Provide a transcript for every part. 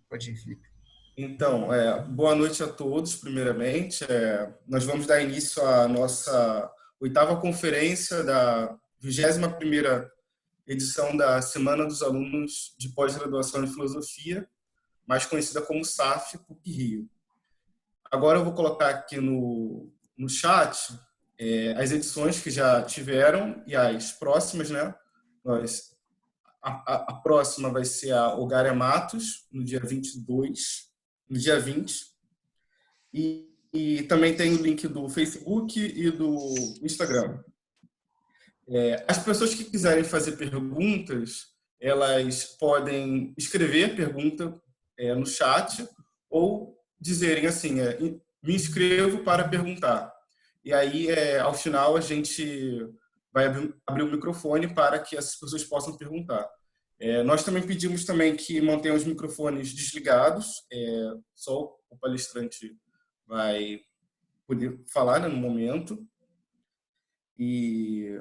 Pode ir, Felipe. Então, boa noite a todos, primeiramente. Nós vamos dar início à nossa oitava conferência da 21ª edição da Semana dos Alunos de Pós-Graduação em Filosofia, mais conhecida como SAF PUC-Rio. Agora eu vou colocar aqui no chat as edições que já tiveram e as próximas, né? Nós, a próxima vai ser a Ogária Matos, no dia 22, no dia 20. E também tem o link do Facebook e do Instagram. As pessoas que quiserem fazer perguntas, elas podem escrever pergunta no chat ou dizerem assim, me inscrevo para perguntar. E aí, ao final, a gente vai abrir o microfone para que essas pessoas possam perguntar. Nós também pedimos também que mantenham os microfones desligados, só o palestrante vai poder falar, né, no momento. E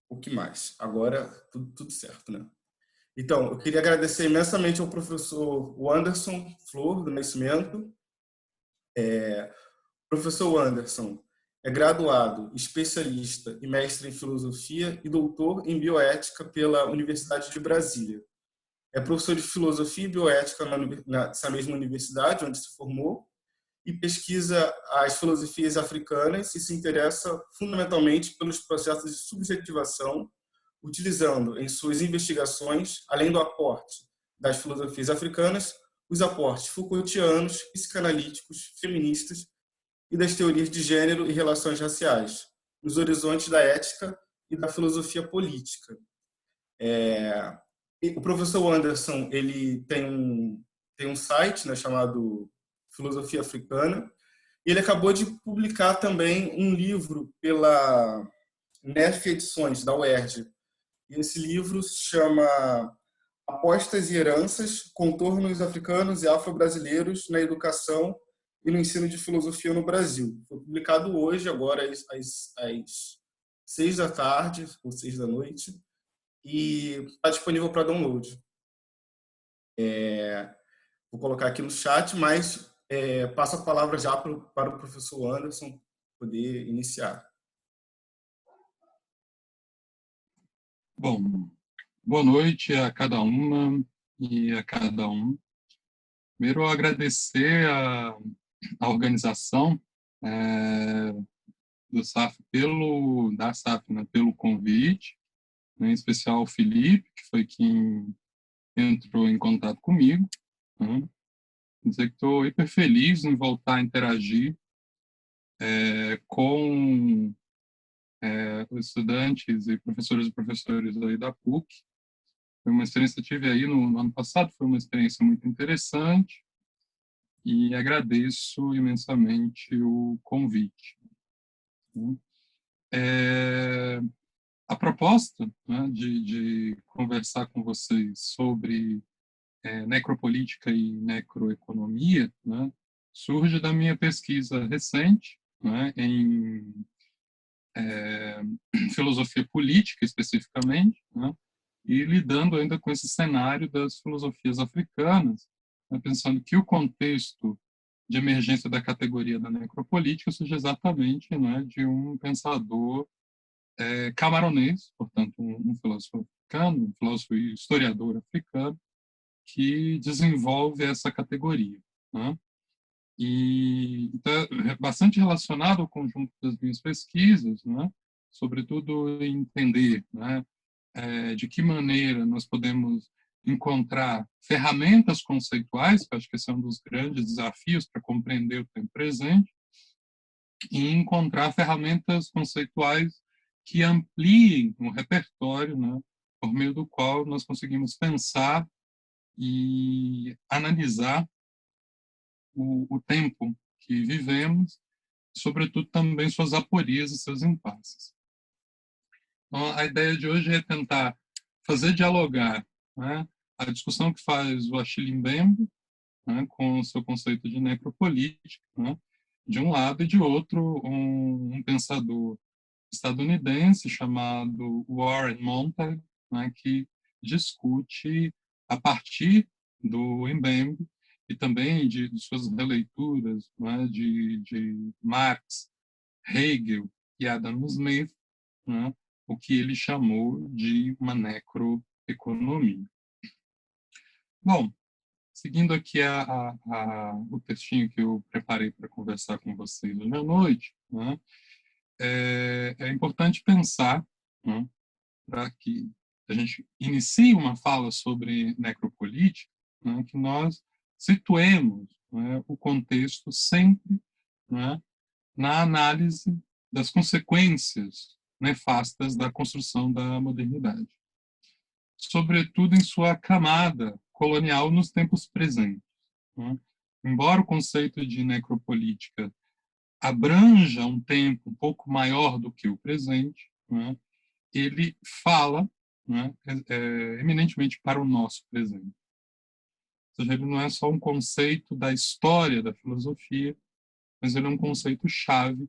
o que mais? Agora, tudo certo, né? Então, eu queria agradecer imensamente ao professor Anderson Flor, do Nascimento. Professor Anderson é graduado, especialista e mestre em filosofia e doutor em bioética pela Universidade de Brasília. É professor de filosofia e bioética nessa mesma universidade onde se formou e pesquisa as filosofias africanas e se interessa fundamentalmente pelos processos de subjetivação, utilizando em suas investigações, além do aporte das filosofias africanas, os aportes Foucaultianos, psicanalíticos, feministas e das teorias de gênero e relações raciais, nos horizontes da ética e da filosofia política. O professor Anderson ele tem um site, né, chamado Filosofia Africana, e ele acabou de publicar também um livro pela NEF Edições, da UERJ. E esse livro se chama Apostas e Heranças, Contornos Africanos e Afro-Brasileiros na Educação e no Ensino de Filosofia no Brasil. Foi publicado hoje, agora às 6 da tarde, ou 6 da noite, e está disponível para download. Vou colocar aqui no chat, mas passo a palavra já para o professor Anderson poder iniciar. Bom, boa noite a cada uma e a cada um. Primeiro, agradecer a organização do SAF da SAF, né, pelo convite, né, em especial o Felipe, que foi quem entrou em contato comigo. Né. Dizer que estou hiper feliz em voltar a interagir com os estudantes e professores aí da PUC. Foi uma experiência que eu tive aí no ano passado, foi uma experiência muito interessante e agradeço imensamente o convite. A proposta, né, de conversar com vocês sobre necropolítica e necroeconomia, né, surge da minha pesquisa recente, né, em filosofia política especificamente, né, e lidando ainda com esse cenário das filosofias africanas, né, pensando que o contexto de emergência da categoria da necropolítica surge exatamente, né, de um pensador camaronês, portanto, um filósofo africano, um filósofo e historiador africano, que desenvolve essa categoria. Né? E então, é bastante relacionado ao conjunto das minhas pesquisas, né? Sobretudo entender, né, de que maneira nós podemos encontrar ferramentas conceituais, que acho que esse é um dos grandes desafios para compreender o tempo presente, e encontrar ferramentas conceituais que ampliem o repertório, né, por meio do qual nós conseguimos pensar e analisar o tempo que vivemos, sobretudo também suas aporias e seus impasses. Então, a ideia de hoje é tentar fazer dialogar, né, a discussão que faz o Achille Mbembe, né, com o seu conceito de necropolítica, né, de um lado, e de outro, um pensador estadunidense chamado Warren Montag, né, que discute, a partir do Mbembe, e também de suas releituras, né, de Marx, Hegel e Adam Smith, né, o que ele chamou de uma necroeconomia. Bom, seguindo aqui o textinho que eu preparei para conversar com vocês hoje à noite, né, é importante pensar, né, para que a gente inicie uma fala sobre necropolítica, né, que nós situemos, né, o contexto sempre, né, na análise das consequências nefastas da construção da modernidade, sobretudo em sua camada colonial nos tempos presentes, né? Embora o conceito de necropolítica abranja um tempo um pouco maior do que o presente, né, ele fala, né, eminentemente para o nosso presente. Ou seja, ele não é só um conceito da história da filosofia, mas ele é um conceito-chave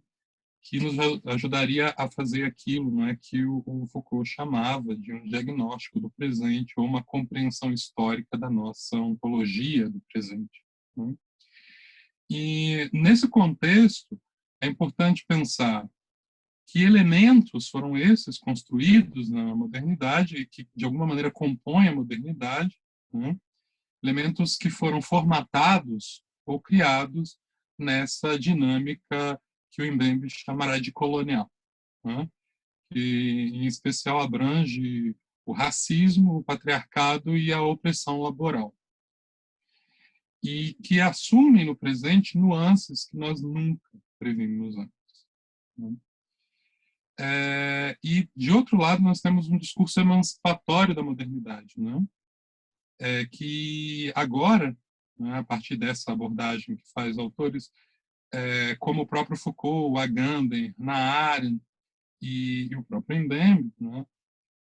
que nos ajudaria a fazer aquilo, não é, que o Foucault chamava de um diagnóstico do presente ou uma compreensão histórica da nossa ontologia do presente, né? E, nesse contexto, é importante pensar que elementos foram esses construídos na modernidade e que, de alguma maneira, compõem a modernidade, né? Elementos que foram formatados ou criados nessa dinâmica que o Mbembe chamará de colonial, né? Que, em especial, abrange o racismo, o patriarcado e a opressão laboral, e que assume no presente nuances que nós nunca previmos antes, né? E, de outro lado, nós temos um discurso emancipatório da modernidade, né? Que agora, né, a partir dessa abordagem que faz autores como o próprio Foucault, o Agamben, Hannah Arendt e o próprio Mbembe, né,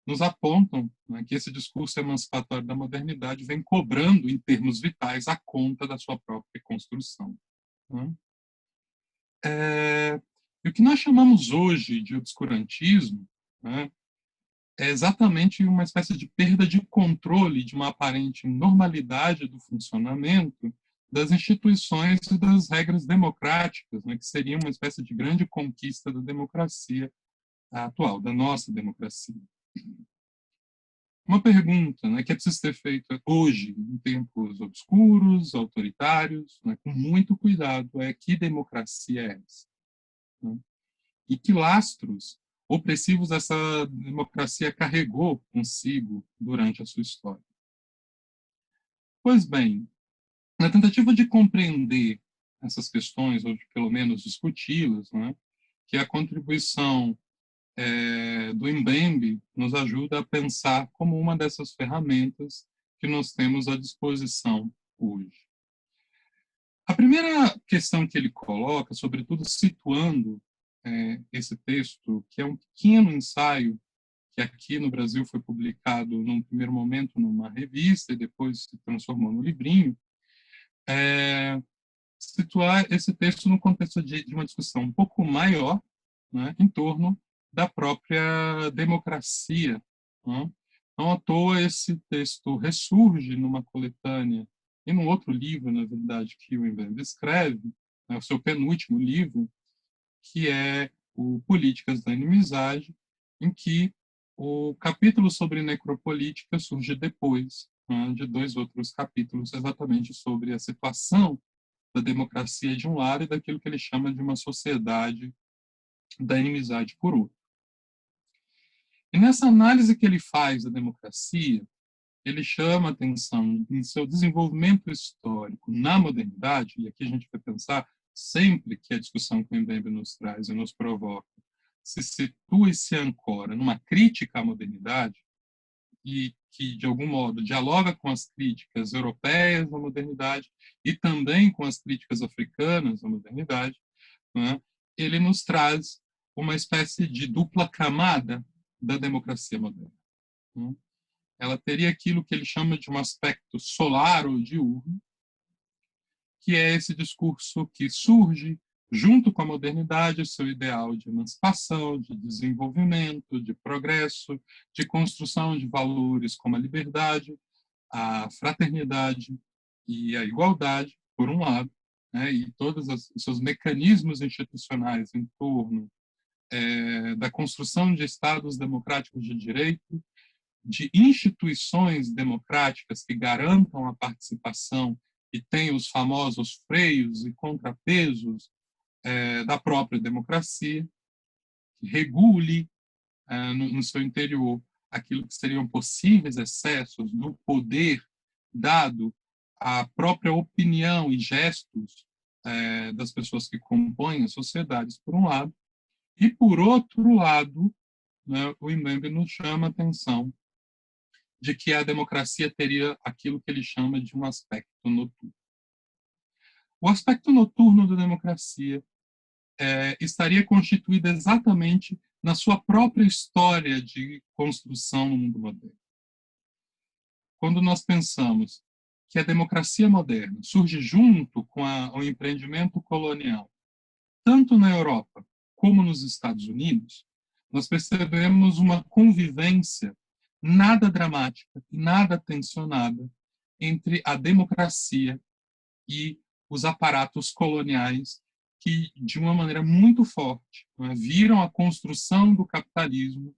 nos apontam, né, que esse discurso emancipatório da modernidade vem cobrando, em termos vitais, a conta da sua própria construção, né? E o que nós chamamos hoje de obscurantismo, né, é exatamente uma espécie de perda de controle de uma aparente normalidade do funcionamento das instituições e das regras democráticas, né, que seria uma espécie de grande conquista da democracia atual, da nossa democracia. Uma pergunta, né, que é preciso ser feita hoje, em tempos obscuros, autoritários, né, com muito cuidado, é: que democracia é essa? Né? E que lastros opressivos essa democracia carregou consigo durante a sua história? Pois bem, na tentativa de compreender essas questões, ou de pelo menos discuti-las, né, que a contribuição do Mbembe nos ajuda a pensar como uma dessas ferramentas que nós temos à disposição hoje. A primeira questão que ele coloca, sobretudo situando esse texto, que é um pequeno ensaio que aqui no Brasil foi publicado num primeiro momento numa revista e depois se transformou no livrinho, situar esse texto no contexto de uma discussão um pouco maior, né, em torno da própria democracia, né? Não à toa esse texto ressurge numa coletânea e num outro livro, na verdade, que o Mbembe escreve, né, o seu penúltimo livro, que é o Políticas da Inimizade, em que o capítulo sobre necropolítica surge depois, né, de dois outros capítulos exatamente sobre a situação da democracia de um lado e daquilo que ele chama de uma sociedade da inimizade por outro. E nessa análise que ele faz da democracia, ele chama atenção em seu desenvolvimento histórico na modernidade, e aqui a gente vai pensar sempre que a discussão que o Mbembe nos traz e nos provoca se situa e se ancora numa crítica à modernidade, e que, de algum modo, dialoga com as críticas europeias à modernidade e também com as críticas africanas à modernidade, né, ele nos traz uma espécie de dupla camada da democracia moderna, né? Ela teria aquilo que ele chama de um aspecto solar ou diurno, que é esse discurso que surge junto com a modernidade, o seu ideal de emancipação, de desenvolvimento, de progresso, de construção de valores como a liberdade, a fraternidade e a igualdade, por um lado, né, e todos os seus mecanismos institucionais em torno da construção de estados democráticos de direito, de instituições democráticas que garantam a participação e tenham os famosos freios e contrapesos da própria democracia, que regule no seu interior aquilo que seriam possíveis excessos do poder dado à própria opinião e gestos das pessoas que compõem as sociedades, por um lado, e, por outro lado, né, o Mbembe nos chama a atenção de que a democracia teria aquilo que ele chama de um aspecto noturno. O aspecto noturno da democracia estaria constituído exatamente na sua própria história de construção no mundo moderno. Quando nós pensamos que a democracia moderna surge junto com o empreendimento colonial, tanto na Europa como nos Estados Unidos, nós percebemos uma convivência nada dramática, nada tensionada entre a democracia e os aparatos coloniais que, de uma maneira muito forte, viram a construção do capitalismo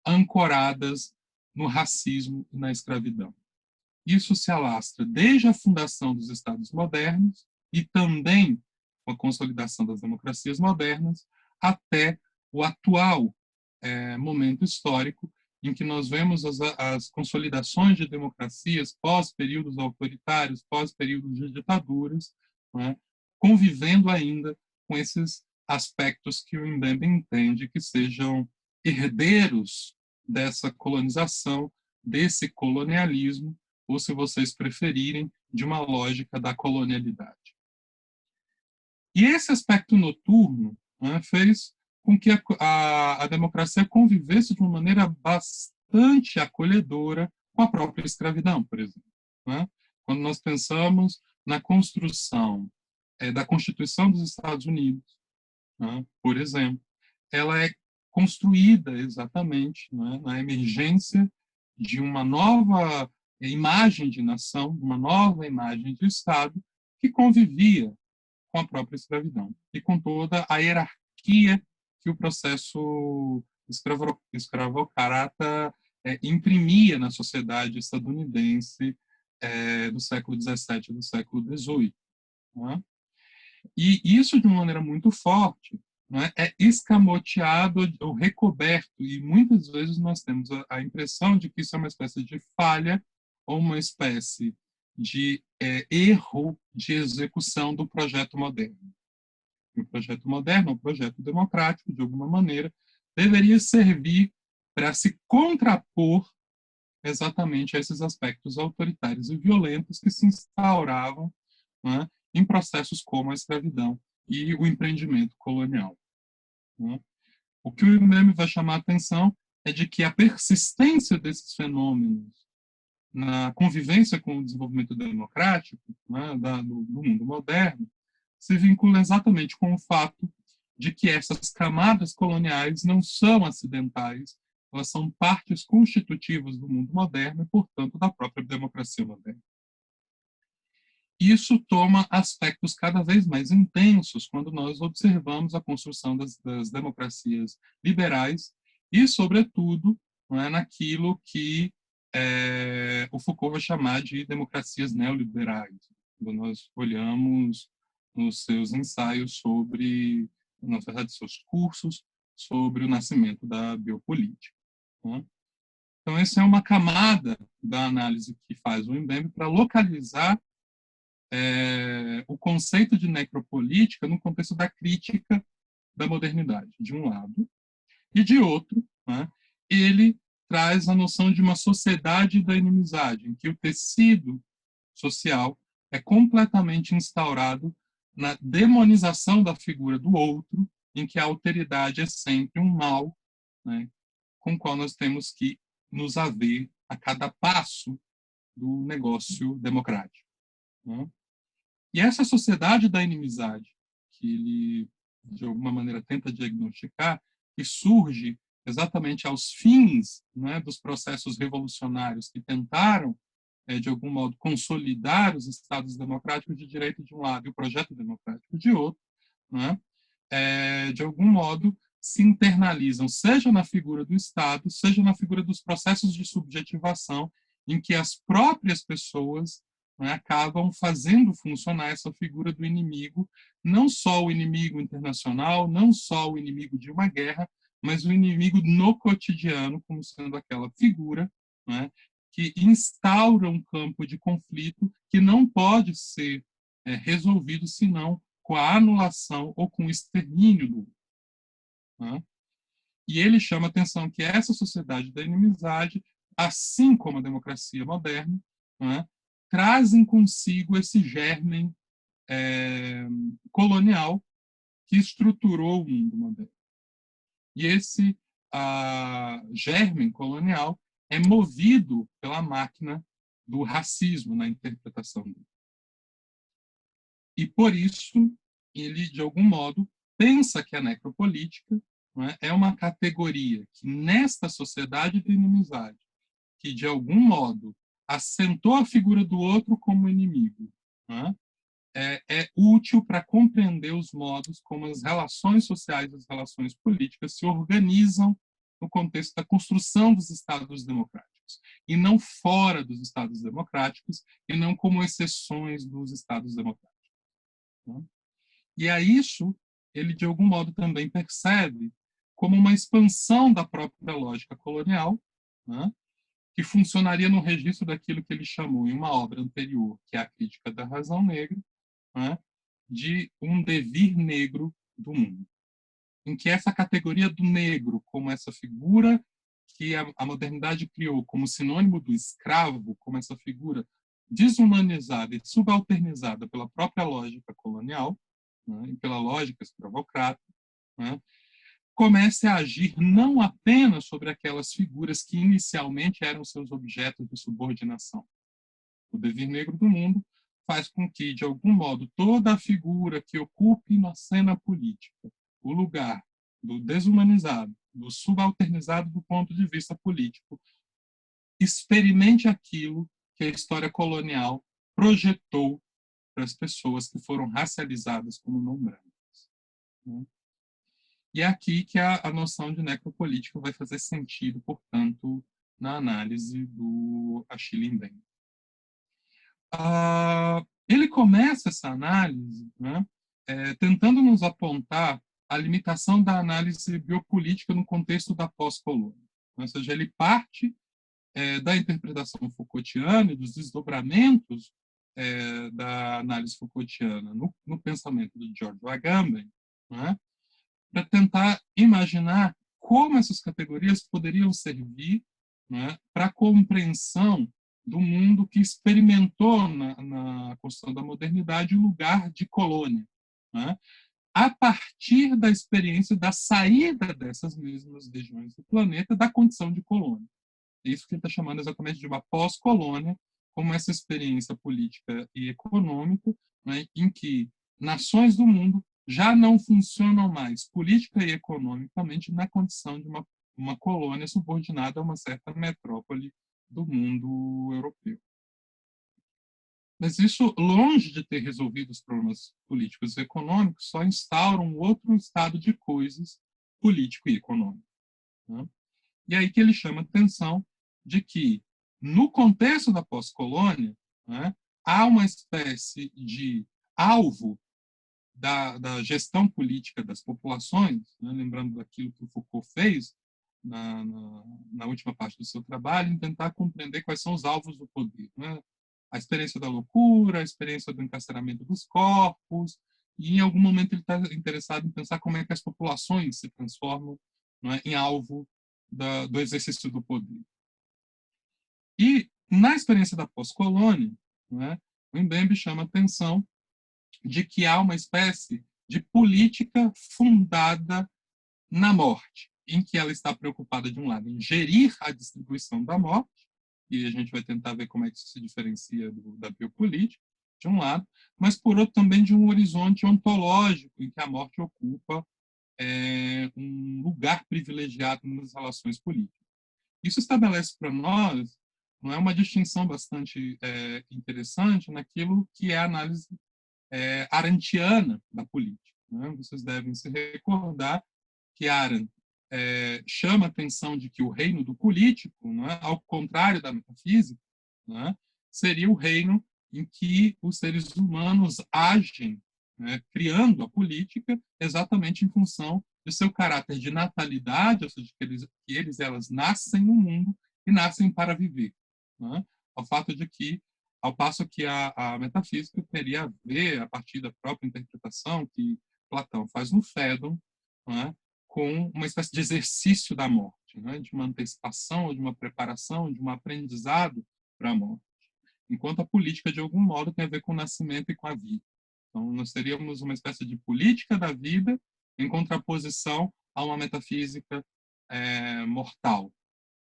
ancoradas no racismo e na escravidão. Isso se alastra desde a fundação dos Estados modernos e também com a consolidação das democracias modernas até o atual momento histórico em que nós vemos as consolidações de democracias pós-períodos autoritários, pós-períodos de ditaduras, né, convivendo ainda com esses aspectos que o Mbembe entende que sejam herdeiros dessa colonização, desse colonialismo, ou, se vocês preferirem, de uma lógica da colonialidade. E esse aspecto noturno, né, fez com que a democracia convivesse de uma maneira bastante acolhedora com a própria escravidão, por exemplo. Né? Quando nós pensamos na construção da Constituição dos Estados Unidos, né, por exemplo, ela é construída exatamente, né, na emergência de uma nova imagem de nação, uma nova imagem de Estado que convivia com a própria escravidão e com toda a hierarquia que o processo escravocrata imprimia na sociedade estadunidense do século XVII e do século XVIII. Né? E isso, de uma maneira muito forte, né, é escamoteado ou recoberto, e muitas vezes nós temos a impressão de que isso é uma espécie de falha ou uma espécie de erro de execução do projeto moderno. O projeto moderno, o projeto democrático, de alguma maneira, deveria servir para se contrapor exatamente a esses aspectos autoritários e violentos que se instauravam, né, em processos como a escravidão e o empreendimento colonial. Né? O que o Mbembe vai chamar a atenção é de que a persistência desses fenômenos na convivência com o desenvolvimento democrático, né, do mundo moderno, se vincula exatamente com o fato de que essas camadas coloniais não são acidentais, elas são partes constitutivas do mundo moderno e, portanto, da própria democracia moderna. Isso toma aspectos cada vez mais intensos quando nós observamos a construção das democracias liberais e, sobretudo, não é, naquilo que o Foucault vai chamar de democracias neoliberais. Quando nós olhamos nos seus ensaios sobre, na verdade, seus cursos sobre o nascimento da biopolítica. Né? Então, essa é uma camada da análise que faz o Mbembe para localizar o conceito de necropolítica no contexto da crítica da modernidade, de um lado, e de outro, né, ele traz a noção de uma sociedade da inimizade, em que o tecido social é completamente instaurado na demonização da figura do outro, em que a alteridade é sempre um mal, né, com o qual nós temos que nos haver a cada passo do negócio democrático. Né? E essa sociedade da inimizade, que ele, de alguma maneira, tenta diagnosticar, que surge exatamente aos fins, né, dos processos revolucionários que tentaram de algum modo, consolidar os Estados democráticos de direito de um lado e o projeto democrático de outro, né? De algum modo, se internalizam, seja na figura do Estado, seja na figura dos processos de subjetivação, em que as próprias pessoas, né, acabam fazendo funcionar essa figura do inimigo, não só o inimigo internacional, não só o inimigo de uma guerra, mas o inimigo no cotidiano, como sendo aquela figura, né, que instaura um campo de conflito que não pode ser resolvido senão com a anulação ou com o extermínio do outro. Né? E ele chama a atenção que essa sociedade da inimizade, assim como a democracia moderna, né, trazem consigo esse germen colonial que estruturou o mundo moderno. E esse germen colonial é movido pela máquina do racismo na interpretação dele. E, por isso, ele, de algum modo, pensa que a necropolítica, não é uma categoria que, nesta sociedade de inimizade, que, de algum modo, assentou a figura do outro como inimigo, não é útil para compreender os modos como as relações sociais e as relações políticas se organizam no contexto da construção dos Estados democráticos, e não fora dos Estados democráticos, e não como exceções dos Estados democráticos. Né? E a isso ele, de algum modo, também percebe como uma expansão da própria lógica colonial, né, que funcionaria no registro daquilo que ele chamou, em uma obra anterior, que é a Crítica da Razão Negra, né, de um devir negro do mundo, em que essa categoria do negro, como essa figura que a modernidade criou como sinônimo do escravo, como essa figura desumanizada e subalternizada pela própria lógica colonial, né, e pela lógica escravocrata, né, comece a agir não apenas sobre aquelas figuras que inicialmente eram seus objetos de subordinação. O devir negro do mundo faz com que, de algum modo, toda a figura que ocupe na cena política o lugar do desumanizado, do subalternizado do ponto de vista político, experimente aquilo que a história colonial projetou para as pessoas que foram racializadas como não brancas. Né? E é aqui que a noção de necropolítica vai fazer sentido, portanto, na análise do Achille Mbembe. Ele começa essa análise, né, tentando nos apontar a limitação da análise biopolítica no contexto da pós-colônia. Ou seja, ele parte da interpretação Foucaultiana e dos desdobramentos da análise Foucaultiana no pensamento de George Agamben, né, para tentar imaginar como essas categorias poderiam servir, né, para a compreensão do mundo que experimentou na construção da modernidade o lugar de colônia, né, a partir da experiência da saída dessas mesmas regiões do planeta da condição de colônia. É isso que ele está chamando exatamente de uma pós-colônia, como essa experiência política e econômica, né, em que nações do mundo já não funcionam mais política e economicamente na condição de uma colônia subordinada a uma certa metrópole do mundo europeu. Mas isso, longe de ter resolvido os problemas políticos e econômicos, só instaura um outro estado de coisas político e econômico. Né? E aí que ele chama a atenção de que, no contexto da pós-colônia, né, há uma espécie de alvo da gestão política das populações, né, lembrando daquilo que o Foucault fez na última parte do seu trabalho, em tentar compreender quais são os alvos do poder. Né? A experiência da loucura, a experiência do encarceramento dos corpos, e em algum momento ele está interessado em pensar como é que as populações se transformam, não é, em alvo do exercício do poder. E, na experiência da pós-colônia, né, o Mbembe chama a atenção de que há uma espécie de política fundada na morte, em que ela está preocupada, de um lado, em gerir a distribuição da morte, e a gente vai tentar ver como é que isso se diferencia da biopolítica, de um lado, mas, por outro, também de um horizonte ontológico, em que a morte ocupa um lugar privilegiado nas relações políticas. Isso estabelece para nós não é uma distinção bastante interessante naquilo que é a análise arendtiana da política. Né? Vocês devem se recordar que Arendt chama a atenção de que o reino do político, né, ao contrário da metafísica, né, seria o reino em que os seres humanos agem, né, criando a política exatamente em função do seu caráter de natalidade, ou seja, que eles elas nascem no mundo e nascem para viver. Né? Ao fato de que, ao passo que a metafísica teria a ver, a partir da própria interpretação que Platão faz no Fédon, né, com uma espécie de exercício da morte, né, de uma antecipação, de uma preparação, de um aprendizado para a morte. Enquanto a política, de algum modo, tem a ver com o nascimento e com a vida. Então, nós teríamos uma espécie de política da vida em contraposição a uma metafísica mortal.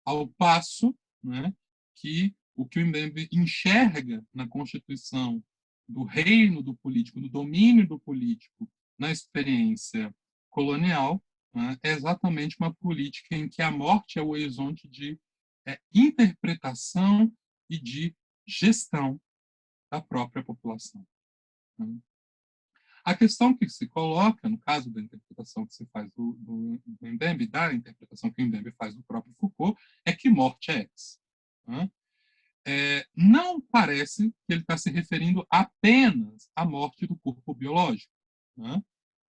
Ao passo, né, que o Mbembe enxerga na constituição do reino do político, do domínio do político na experiência colonial, né, é exatamente uma política em que a morte é o horizonte de interpretação e de gestão da própria população. Né? A questão que se coloca, no caso da interpretação que se faz do Mbembe, da interpretação que o Mbembe faz do próprio Foucault, é que morte é essa. Né? Não parece que ele está se referindo apenas à morte do corpo biológico. Né?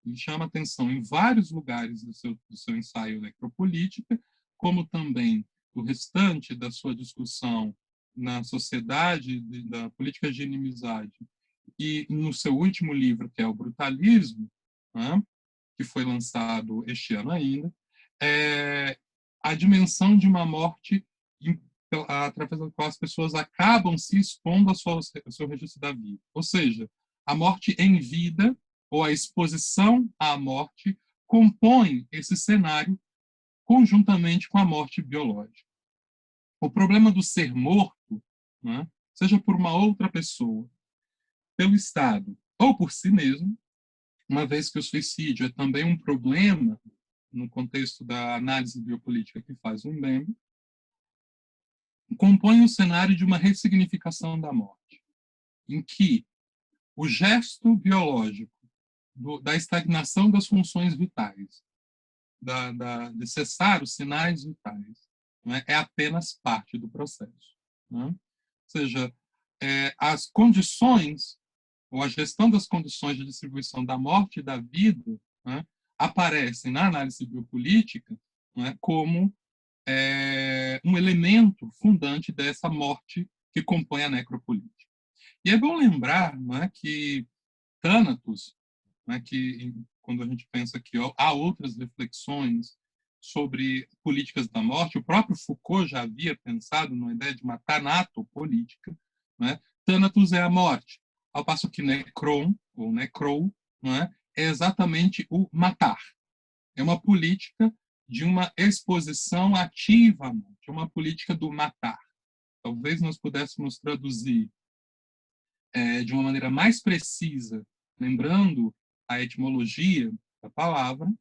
Ele chama atenção em vários lugares do seu ensaio necropolítica, como também o restante da sua discussão na sociedade da política de inimizade e no seu último livro, que é o Brutalismo, né, que foi lançado este ano ainda, a dimensão de uma morte através da qual as pessoas acabam se expondo ao seu registro da vida. Ou seja, a morte em vida, ou a exposição à morte, compõe esse cenário conjuntamente com a morte biológica. O problema do ser morto, né, seja por uma outra pessoa, pelo Estado ou por si mesmo, uma vez que o suicídio é também um problema no contexto da análise biopolítica que faz o Mbembe, compõe um cenário de uma ressignificação da morte, em que o gesto biológico da estagnação das funções vitais, de cessar os sinais vitais, né, é apenas parte do processo. Né? Ou seja, as condições ou a gestão das condições de distribuição da morte e da vida, né, aparecem na análise biopolítica, né, como um elemento fundante dessa morte que compõe a necropolítica. E é bom lembrar, né, que Thanatos, né, que quando a gente pensa que há outras reflexões sobre políticas da morte, o próprio Foucault já havia pensado na ideia de uma tanatopolítica, né? Thanatos é a morte, ao passo que necron, ou necrou, é exatamente o matar. É uma política de uma exposição ativa à morte, é uma política do matar. Talvez nós pudéssemos traduzir de uma maneira mais precisa, lembrando a etimologia da palavra,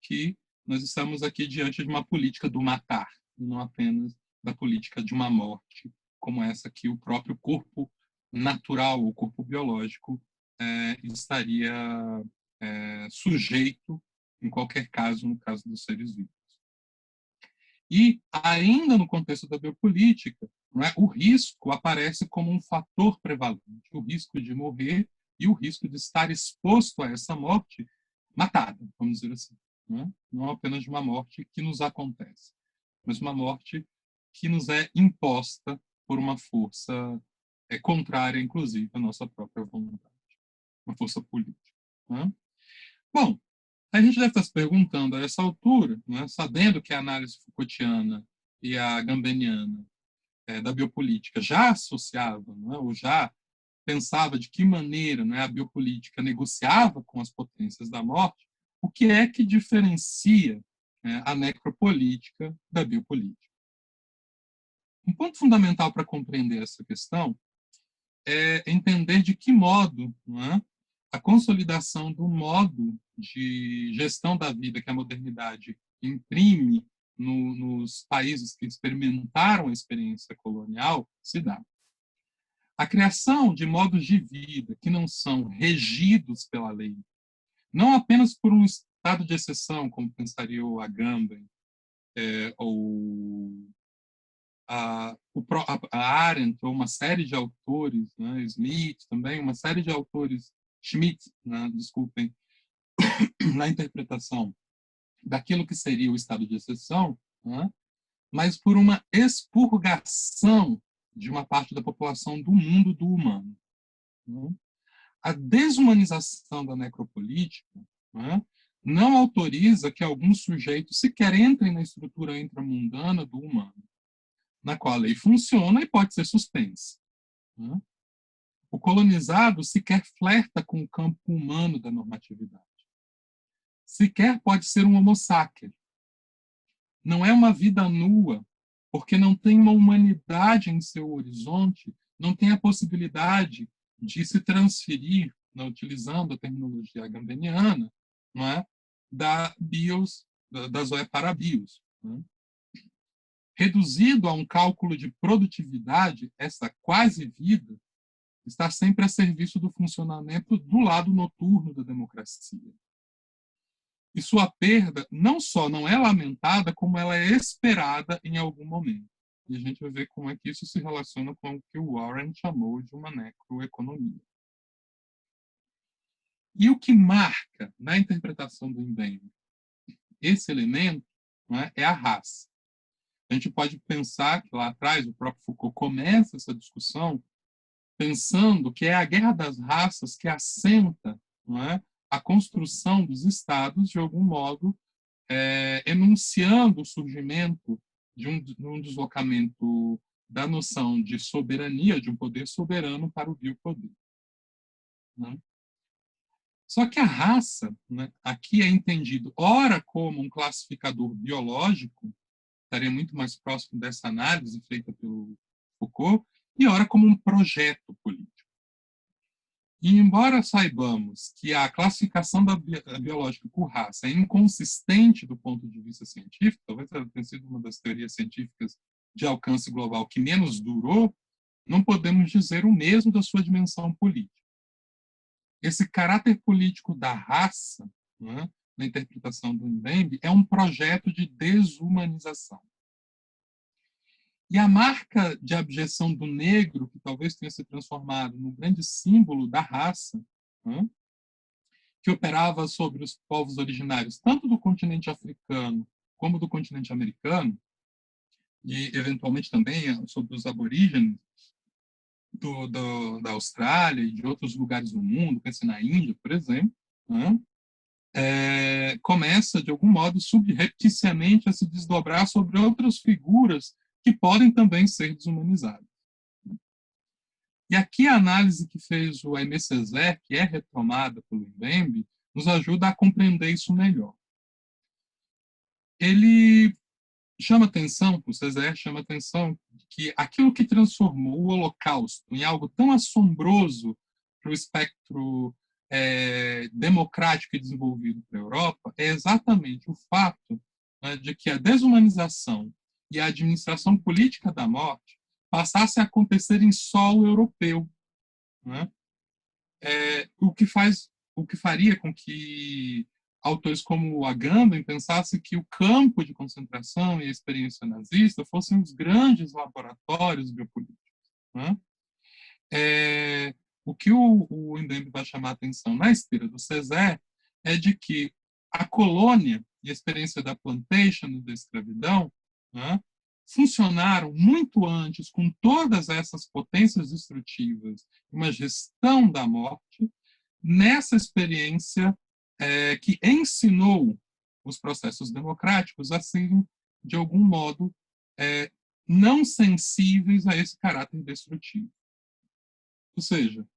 que nós estamos aqui diante de uma política do matar, não apenas da política de uma morte, como essa que o próprio corpo natural, o corpo biológico, estaria sujeito, em qualquer caso, no caso dos seres vivos. E, ainda no contexto da biopolítica, o risco aparece como um fator prevalente, o risco de morrer e o risco de estar exposto a essa morte matada, vamos dizer assim. Não apenas de uma morte que nos acontece, mas uma morte que nos é imposta por uma força contrária, inclusive, à nossa própria vontade, uma força política. Bom, a gente deve estar se perguntando a essa altura, sabendo que a análise Foucaultiana e a gambeniana da biopolítica já associavam, ou já pensava de que maneira a biopolítica negociava com as potências da morte, o que é que diferencia a necropolítica da biopolítica? Um ponto fundamental para compreender essa questão é entender de que modo a consolidação do modo de gestão da vida que a modernidade imprime nos países que experimentaram a experiência colonial se dá. A criação de modos de vida que não são regidos pela lei, não apenas por um estado de exceção, como pensaria o Agamben, ou a Arendt, ou uma série de autores, né, Smith também, uma série de autores, Schmidt, né, desculpem, na interpretação daquilo que seria o estado de exceção, né, mas por uma expurgação de uma parte da população do mundo do humano. Né. A desumanização da necropolítica, né, não autoriza que alguns sujeitos sequer entrem na estrutura intramundana do humano, na qual a lei funciona e pode ser suspensa. Né. O colonizado sequer flerta com o campo humano da normatividade. Sequer pode ser um homo sacer. Não é uma vida nua, porque não tem uma humanidade em seu horizonte, não tem a possibilidade de se transferir, né, utilizando a terminologia agambeniana, não é, da bios, da zoe para bios. Né? Reduzido a um cálculo de produtividade, essa quase vida está sempre a serviço do funcionamento do lado noturno da democracia. E sua perda não só não é lamentada, como ela é esperada em algum momento. E a gente vai ver como é que isso se relaciona com o que o Warren chamou de uma necroeconomia. E o que marca na interpretação do Mbembe esse elemento, não é a raça. A gente pode pensar que lá atrás o próprio Foucault começa essa discussão pensando que é a guerra das raças que assenta, não é, a construção dos estados, de algum modo, enunciando o surgimento de um deslocamento da noção de soberania, de um poder soberano para o biopoder. Né? Só que a raça, né, aqui é entendido, ora como um classificador biológico, estaria muito mais próximo dessa análise feita pelo Foucault, e ora como um projeto político. E embora saibamos que a classificação da biológica por raça é inconsistente do ponto de vista científico, talvez tenha sido uma das teorias científicas de alcance global que menos durou, não podemos dizer o mesmo da sua dimensão política. Esse caráter político da raça, né, na interpretação do Mbembe, é um projeto de desumanização. E a marca de abjeção do negro, que talvez tenha se transformado no grande símbolo da raça, né, que operava sobre os povos originários, tanto do continente africano como do continente americano, e eventualmente também sobre os aborígenes da Austrália e de outros lugares do mundo, pense na Índia, por exemplo, né, começa, de algum modo, subrepticiamente a se desdobrar sobre outras figuras que podem também ser desumanizadas. E aqui a análise que fez o Aimé Césaire, que é retomada pelo Mbembe, nos ajuda a compreender isso melhor. Ele chama atenção, o Césaire chama atenção, que aquilo que transformou o Holocausto em algo tão assombroso para o espectro democrático e desenvolvido para a Europa é exatamente o fato, né, de que a desumanização e a administração política da morte passasse a acontecer em solo europeu, né? O que faria com que autores como o Agamben pensassem que o campo de concentração e a experiência nazista fossem os grandes laboratórios biopolíticos. Né? O que o Mbembe vai chamar a atenção na esteira do Césaire é de que a colônia e a experiência da plantation e da escravidão, né, funcionaram muito antes com todas essas potências destrutivas, uma gestão da morte, nessa experiência que ensinou os processos democráticos a serem, de algum modo, não sensíveis a esse caráter destrutivo. Ou seja,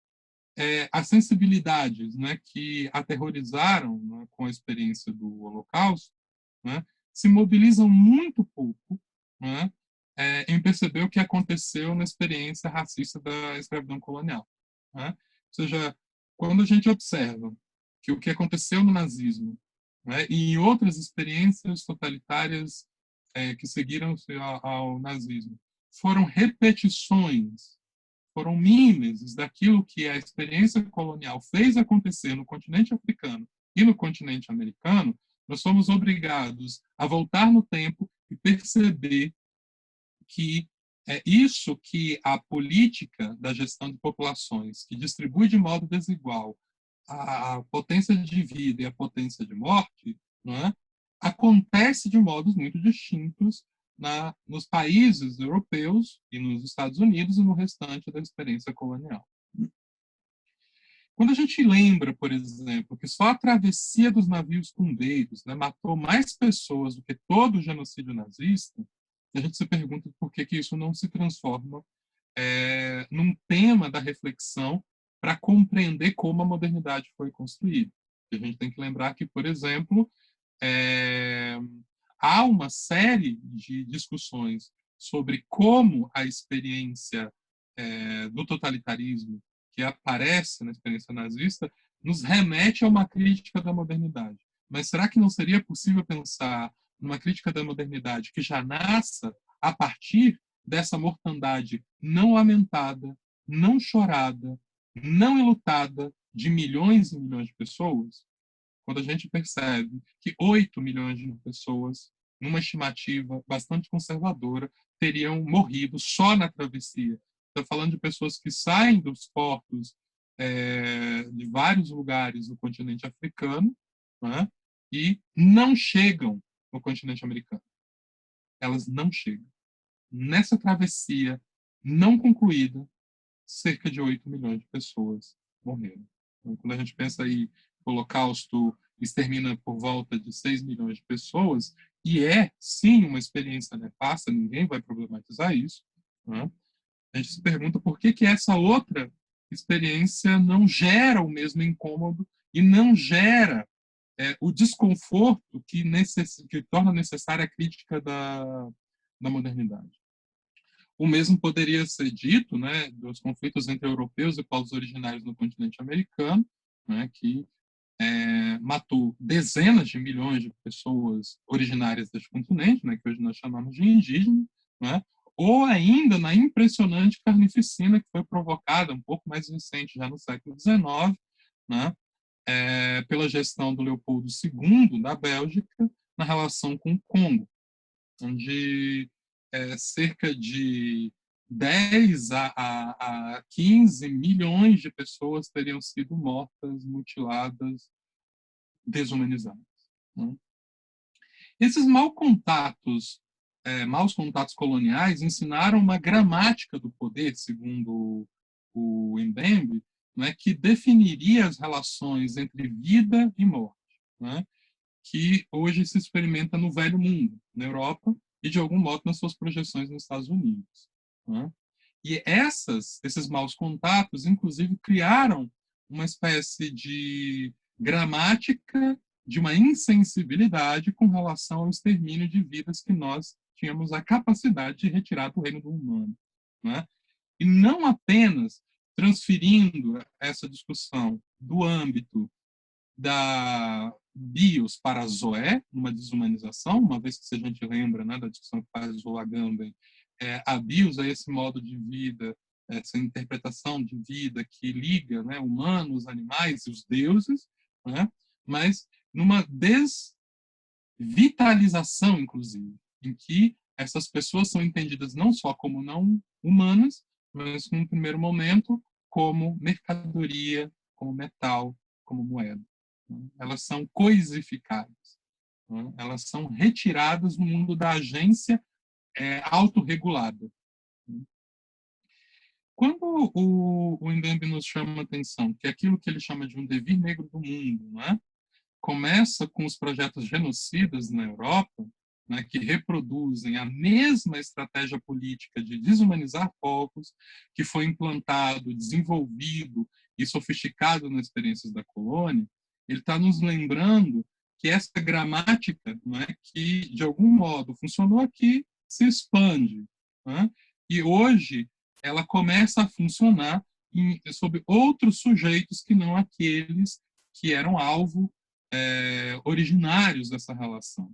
as sensibilidades, né, que aterrorizaram, né, com a experiência do Holocausto, né, se mobilizam muito pouco, né, em perceber o que aconteceu na experiência racista da escravidão colonial. Né? Ou seja, quando a gente observa que o que aconteceu no nazismo, né, e em outras experiências totalitárias que seguiram-se ao nazismo foram repetições, foram mimeses daquilo que a experiência colonial fez acontecer no continente africano e no continente americano, nós somos obrigados a voltar no tempo e perceber que é isso que a política da gestão de populações, que distribui de modo desigual a potência de vida e a potência de morte, não é? Acontece de modos muito distintos nos países europeus e nos Estados Unidos e no restante da experiência colonial. Quando a gente lembra, por exemplo, que só a travessia dos navios tundeiros, né, matou mais pessoas do que todo o genocídio nazista, a gente se pergunta por que isso não se transforma num tema da reflexão para compreender como a modernidade foi construída. A gente tem que lembrar que, por exemplo, há uma série de discussões sobre como a experiência do totalitarismo que aparece na experiência nazista nos remete a uma crítica da modernidade. Mas será que não seria possível pensar numa crítica da modernidade que já nasça a partir dessa mortandade não lamentada, não chorada, não enlutada de milhões e milhões de pessoas? Quando a gente percebe que 8 milhões de pessoas, numa estimativa bastante conservadora, teriam morrido só na travessia. Estou falando de pessoas que saem dos portos de vários lugares do continente africano, né, e não chegam no continente americano. Elas não chegam. Nessa travessia não concluída, cerca de 8 milhões de pessoas morreram. Então, quando a gente pensa aí que o Holocausto extermina por volta de 6 milhões de pessoas, e sim, uma experiência nefasta, ninguém vai problematizar isso, né? A gente se pergunta por que essa outra experiência não gera o mesmo incômodo e não gera o desconforto que torna necessária a crítica da modernidade. O mesmo poderia ser dito, né, dos conflitos entre europeus e povos originários no continente americano, né, que matou dezenas de milhões de pessoas originárias deste continente, né, que hoje nós chamamos de indígenas, né, ou ainda na impressionante carnificina que foi provocada, um pouco mais recente, já no século XIX, né, pela gestão do Leopoldo II, da Bélgica, na relação com o Congo, onde cerca de 10 a 15 milhões de pessoas teriam sido mortas, mutiladas, desumanizadas. Né? Esses maus contatos coloniais ensinaram uma gramática do poder, segundo o Mbembe, né, que definiria as relações entre vida e morte, né, que hoje se experimenta no Velho Mundo, na Europa, e de algum modo nas suas projeções nos Estados Unidos. Né? E esses maus contatos, inclusive, criaram uma espécie de gramática de uma insensibilidade com relação ao extermínio de vidas que nós tínhamos a capacidade de retirar do reino do humano. Né? E não apenas transferindo essa discussão do âmbito da bios para a zoé, numa desumanização, uma vez que, se a gente lembra, né, da discussão que faz o Agamben, a bios é esse modo de vida, essa interpretação de vida que liga, né, humanos, animais e os deuses, né, mas numa desvitalização, inclusive, em que essas pessoas são entendidas não só como não humanas, mas, num primeiro momento, como mercadoria, como metal, como moeda. Elas são coisificadas. Elas são retiradas do mundo da agência autorregulada. Quando o Mbembe nos chama a atenção que aquilo que ele chama de um devir negro do mundo, né, começa com os projetos genocidas na Europa, né, que reproduzem a mesma estratégia política de desumanizar povos que foi implantado, desenvolvido e sofisticado nas experiências da colônia, ele está nos lembrando que essa gramática, né, que de algum modo funcionou aqui, se expande. Né, e hoje ela começa a funcionar sob outros sujeitos que não aqueles que eram alvo originários dessa relação.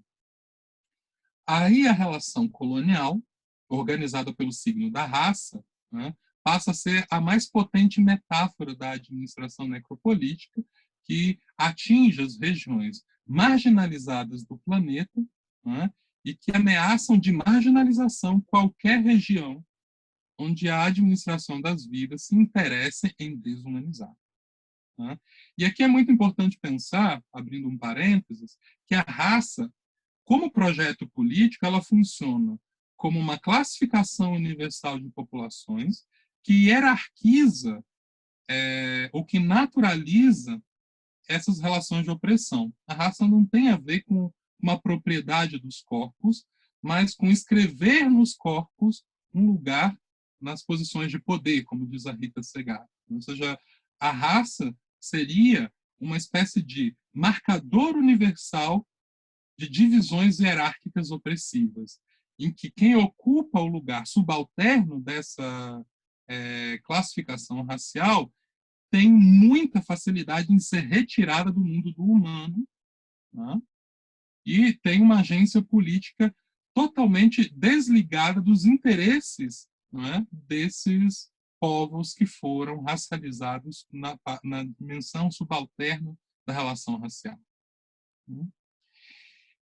Aí a relação colonial, organizada pelo signo da raça, né, passa a ser a mais potente metáfora da administração necropolítica, que atinge as regiões marginalizadas do planeta, né, e que ameaçam de marginalização qualquer região onde a administração das vidas se interesse em desumanizar. Né? E aqui é muito importante pensar, abrindo um parênteses, que a raça, como projeto político, ela funciona como uma classificação universal de populações que hierarquiza ou que naturaliza essas relações de opressão. A raça não tem a ver com uma propriedade dos corpos, mas com escrever nos corpos um lugar nas posições de poder, como diz a Rita Segato. Ou seja, a raça seria uma espécie de marcador universal de divisões hierárquicas opressivas, em que quem ocupa o lugar subalterno dessa classificação racial tem muita facilidade em ser retirada do mundo do humano, né? E tem uma agência política totalmente desligada dos interesses, né, desses povos que foram racializados na dimensão subalterna da relação racial.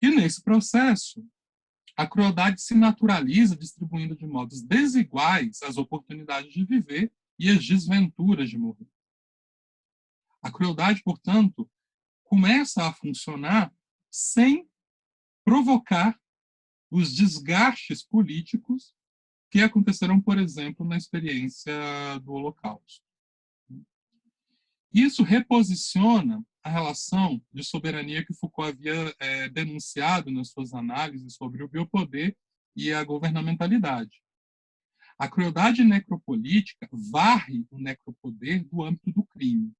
E nesse processo, a crueldade se naturaliza distribuindo de modos desiguais as oportunidades de viver e as desventuras de morrer. A crueldade, portanto, começa a funcionar sem provocar os desgastes políticos que aconteceram, por exemplo, na experiência do Holocausto. Isso reposiciona a relação de soberania que Foucault havia denunciado nas suas análises sobre o biopoder e a governamentalidade. A crueldade necropolítica varre o necropoder do âmbito do crime.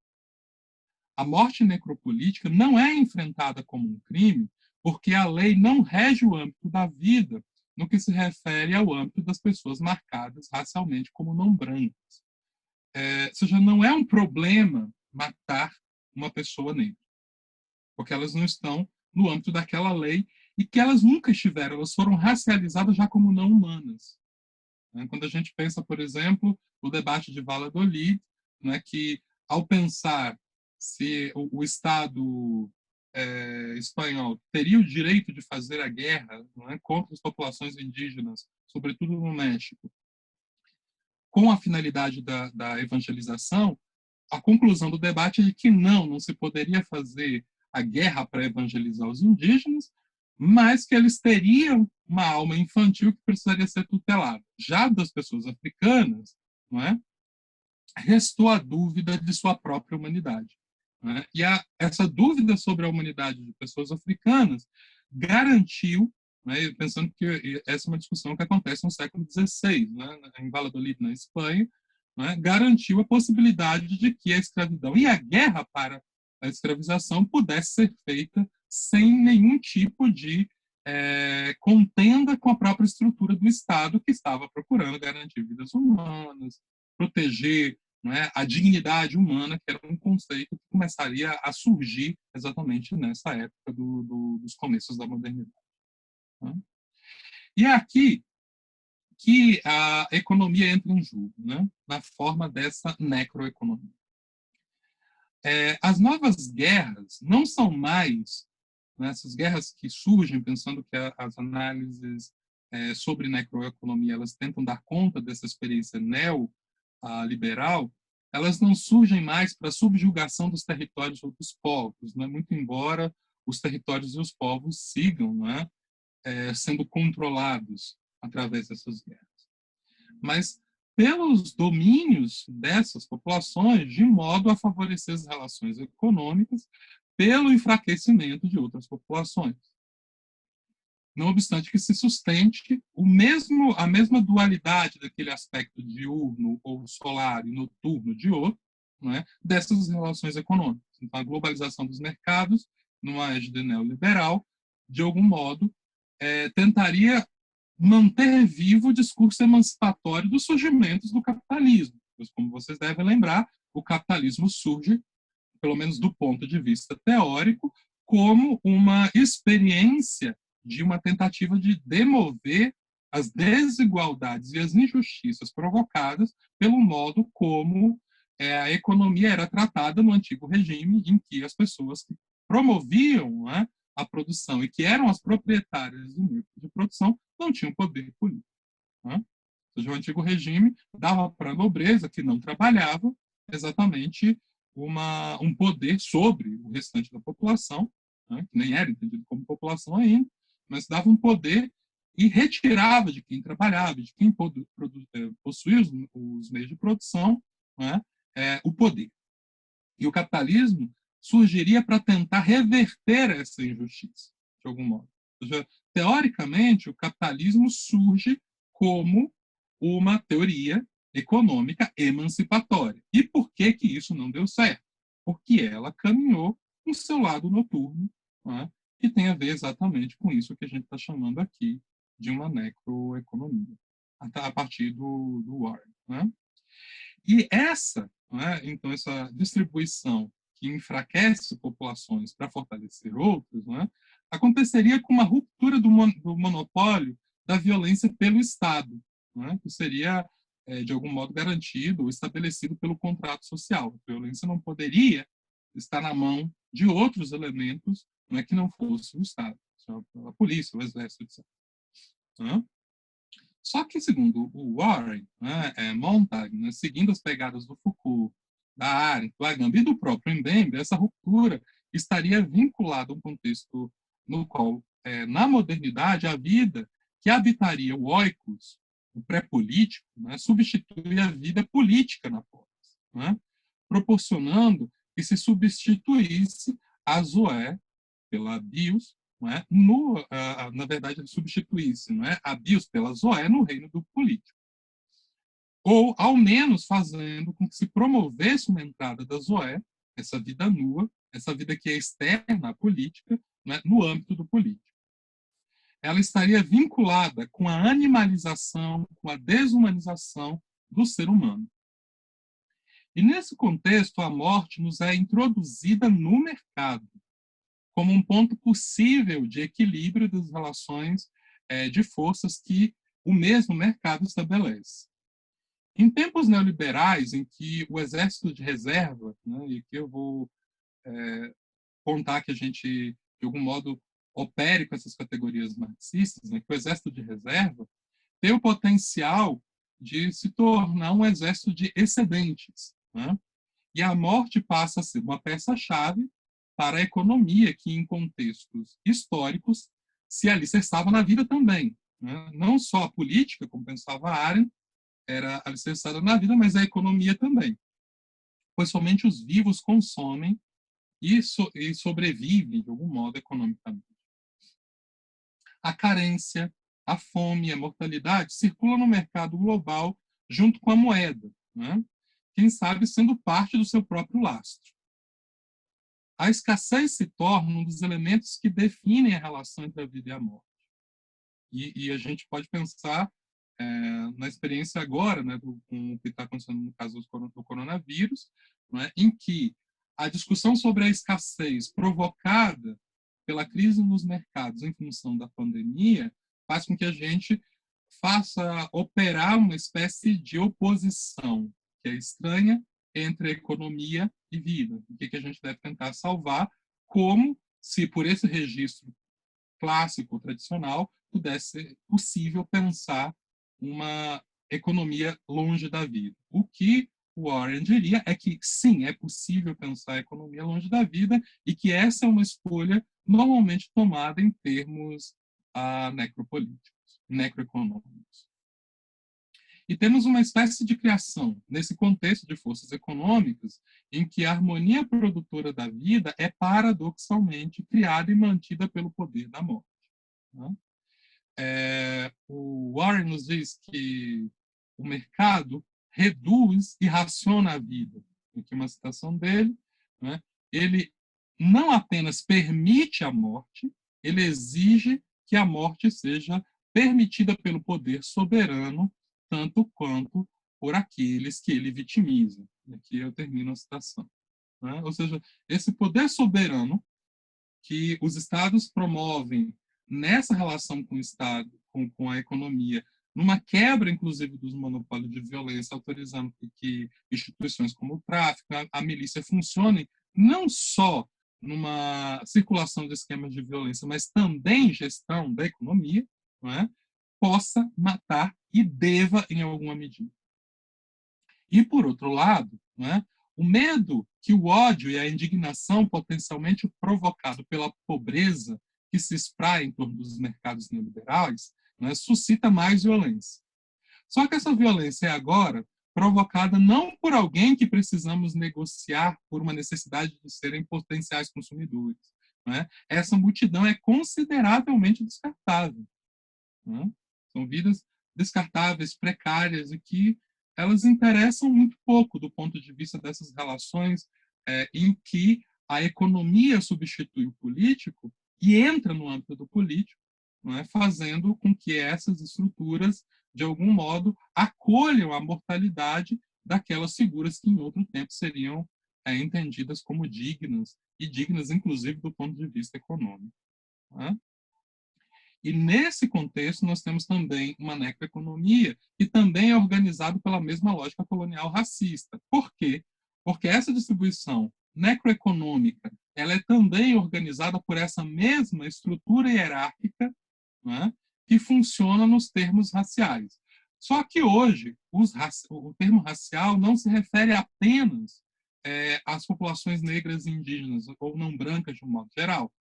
A morte necropolítica não é enfrentada como um crime porque a lei não rege o âmbito da vida no que se refere ao âmbito das pessoas marcadas racialmente como não brancas. Ou seja, não é um problema matar uma pessoa negra, porque elas não estão no âmbito daquela lei e que elas nunca estiveram, elas foram racializadas já como não humanas. Quando a gente pensa, por exemplo, o debate de Valladolid, que ao pensar se o Estado espanhol teria o direito de fazer a guerra contra as populações indígenas, sobretudo no México, com a finalidade da evangelização, a conclusão do debate é de que não se poderia fazer a guerra para evangelizar os indígenas, mas que eles teriam uma alma infantil que precisaria ser tutelada. Já das pessoas africanas, restou a dúvida de sua própria humanidade. E essa dúvida sobre a humanidade de pessoas africanas garantiu, pensando que essa é uma discussão que acontece no século XVI, em Valladolid, na Espanha, garantiu a possibilidade de que a escravidão e a guerra para a escravização pudesse ser feita sem nenhum tipo de contenda com a própria estrutura do Estado, que estava procurando garantir vidas humanas, proteger a dignidade humana, que era um conceito que começaria a surgir exatamente nessa época dos começos da modernidade. E é aqui que a economia entra em jogo, na forma dessa necroeconomia. As novas guerras não são mais essas guerras que surgem pensando que as análises sobre necroeconomia elas tentam dar conta dessa experiência neoliberal, elas não surgem mais para a subjugação dos territórios ou dos povos, muito embora os territórios e os povos sigam sendo controlados através dessas guerras. Mas pelos domínios dessas populações, de modo a favorecer as relações econômicas, pelo enfraquecimento de outras populações. Não obstante que se sustente a mesma dualidade daquele aspecto diurno ou solar e noturno de outro, dessas relações econômicas. Então, a globalização dos mercados, numa égide neoliberal, de algum modo, tentaria manter vivo o discurso emancipatório dos surgimentos do capitalismo. Pois, como vocês devem lembrar, o capitalismo surge, pelo menos do ponto de vista teórico, como uma experiência de uma tentativa de demover as desigualdades e as injustiças provocadas pelo modo como a economia era tratada no antigo regime, em que as pessoas que promoviam, né, a produção e que eram as proprietárias do meio de produção não tinham poder político. Né? Ou seja, o antigo regime dava para a nobreza, que não trabalhava, exatamente um poder sobre o restante da população, né, que nem era entendido como população ainda, mas dava um poder e retirava de quem trabalhava, de quem possuía os meios de produção, né, o poder. E o capitalismo surgiria para tentar reverter essa injustiça, de algum modo. Ou seja, teoricamente, o capitalismo surge como uma teoria econômica emancipatória. E por que que isso não deu certo? Porque ela caminhou com seu lado noturno, né, que tem a ver exatamente com isso que a gente está chamando aqui de uma necroeconomia, a partir do Warren. Né? E então, essa distribuição que enfraquece populações para fortalecer outras, né, aconteceria com uma ruptura do monopólio da violência pelo Estado, né, que seria, de algum modo, garantido ou estabelecido pelo contrato social. A violência não poderia estar na mão de outros elementos, né, que não fosse o Estado, a polícia, o exército, etc. Né? Só que, segundo o Warren, né, Montag, né, seguindo as pegadas do Foucault, da Arendt, do Agamben e do próprio Mbembe, essa ruptura estaria vinculada a um contexto no qual, na modernidade, a vida que habitaria o oikos, o pré-político, né, substitui a vida política na polis, né, proporcionando que se substituísse a zoé pela bios, não é? Na verdade, substituísse, não é? A bios pela zoé no reino do político. Ou, ao menos, fazendo com que se promovesse uma entrada da zoé, essa vida nua, essa vida que é externa à política, não é? No âmbito do político. Ela estaria vinculada com a animalização, com a desumanização do ser humano. E, nesse contexto, a morte nos é introduzida no mercado, como um ponto possível de equilíbrio das relações de forças que o mesmo mercado estabelece. Em tempos neoliberais, em que o exército de reserva, né, e que eu vou contar que a gente, de algum modo, opere com essas categorias marxistas, né, que o exército de reserva tem o potencial de se tornar um exército de excedentes. Né? E a morte passa a ser uma peça-chave para a economia que, em contextos históricos, se alicerçava na vida também. Né? Não só a política, como pensava Arendt, era alicerçada na vida, mas a economia também. Pois somente os vivos consomem e sobrevivem, de algum modo, economicamente. A carência, a fome e a mortalidade circulam no mercado global junto com a moeda, né? Quem sabe sendo parte do seu próprio lastro. A escassez se torna um dos elementos que definem a relação entre a vida e a morte. E a gente pode pensar na experiência agora, né, com o que está acontecendo no caso do coronavírus, né, em que a discussão sobre a escassez provocada pela crise nos mercados em função da pandemia faz com que a gente faça operar uma espécie de oposição que é estranha entre economia e vida. O que a gente deve tentar salvar, como se por esse registro clássico, tradicional, pudesse ser possível pensar uma economia longe da vida. O que o Warren diria é que, sim, é possível pensar a economia longe da vida e que essa é uma escolha normalmente tomada em termos necropolíticos, necroeconômicos. E temos uma espécie de criação, nesse contexto de forças econômicas, em que a harmonia produtora da vida é paradoxalmente criada e mantida pelo poder da morte. Né? O Warren nos diz que o mercado reduz e raciona a vida. Aqui uma citação dele. Né? Ele não apenas permite a morte, ele exige que a morte seja permitida pelo poder soberano, tanto quanto por aqueles que ele vitimiza. Aqui eu termino a citação. Né? Ou seja, esse poder soberano que os estados promovem nessa relação com o Estado, com a economia, numa quebra, inclusive, dos monopólios de violência, autorizando que instituições como o tráfico, a milícia funcionem não só numa circulação de esquemas de violência, mas também gestão da economia, não é? Possa matar e deva em alguma medida. E, por outro lado, não é? O medo que o ódio e a indignação potencialmente provocado pela pobreza que se espraia em torno dos mercados neoliberais, né, suscita mais violência. Só que essa violência é agora provocada não por alguém que precisamos negociar por uma necessidade de serem potenciais consumidores. Né? Essa multidão é consideravelmente descartável. Né? São vidas descartáveis, precárias, e que elas interessam muito pouco do ponto de vista dessas relações em que a economia substitui o político e entra no âmbito do político, não é? Fazendo com que essas estruturas, de algum modo, acolham a mortalidade daquelas figuras que, em outro tempo, seriam entendidas como dignas, e dignas, inclusive, do ponto de vista econômico. Não é? E, nesse contexto, nós temos também uma necroeconomia, que também é organizada pela mesma lógica colonial racista. Por quê? Porque essa distribuição necroeconômica ela é também organizada por essa mesma estrutura hierárquica, né, que funciona nos termos raciais. Só que hoje, o termo racial não se refere apenas às populações negras e indígenas, ou não brancas de um modo geral.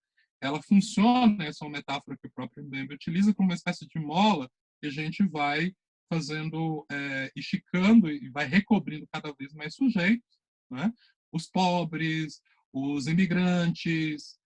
Ela funciona, essa é uma metáfora que o próprio Mbembe utiliza, como uma espécie de mola que a gente vai fazendo, esticando e vai recobrindo cada vez mais sujeitos, né? Os pobres, os imigrantes,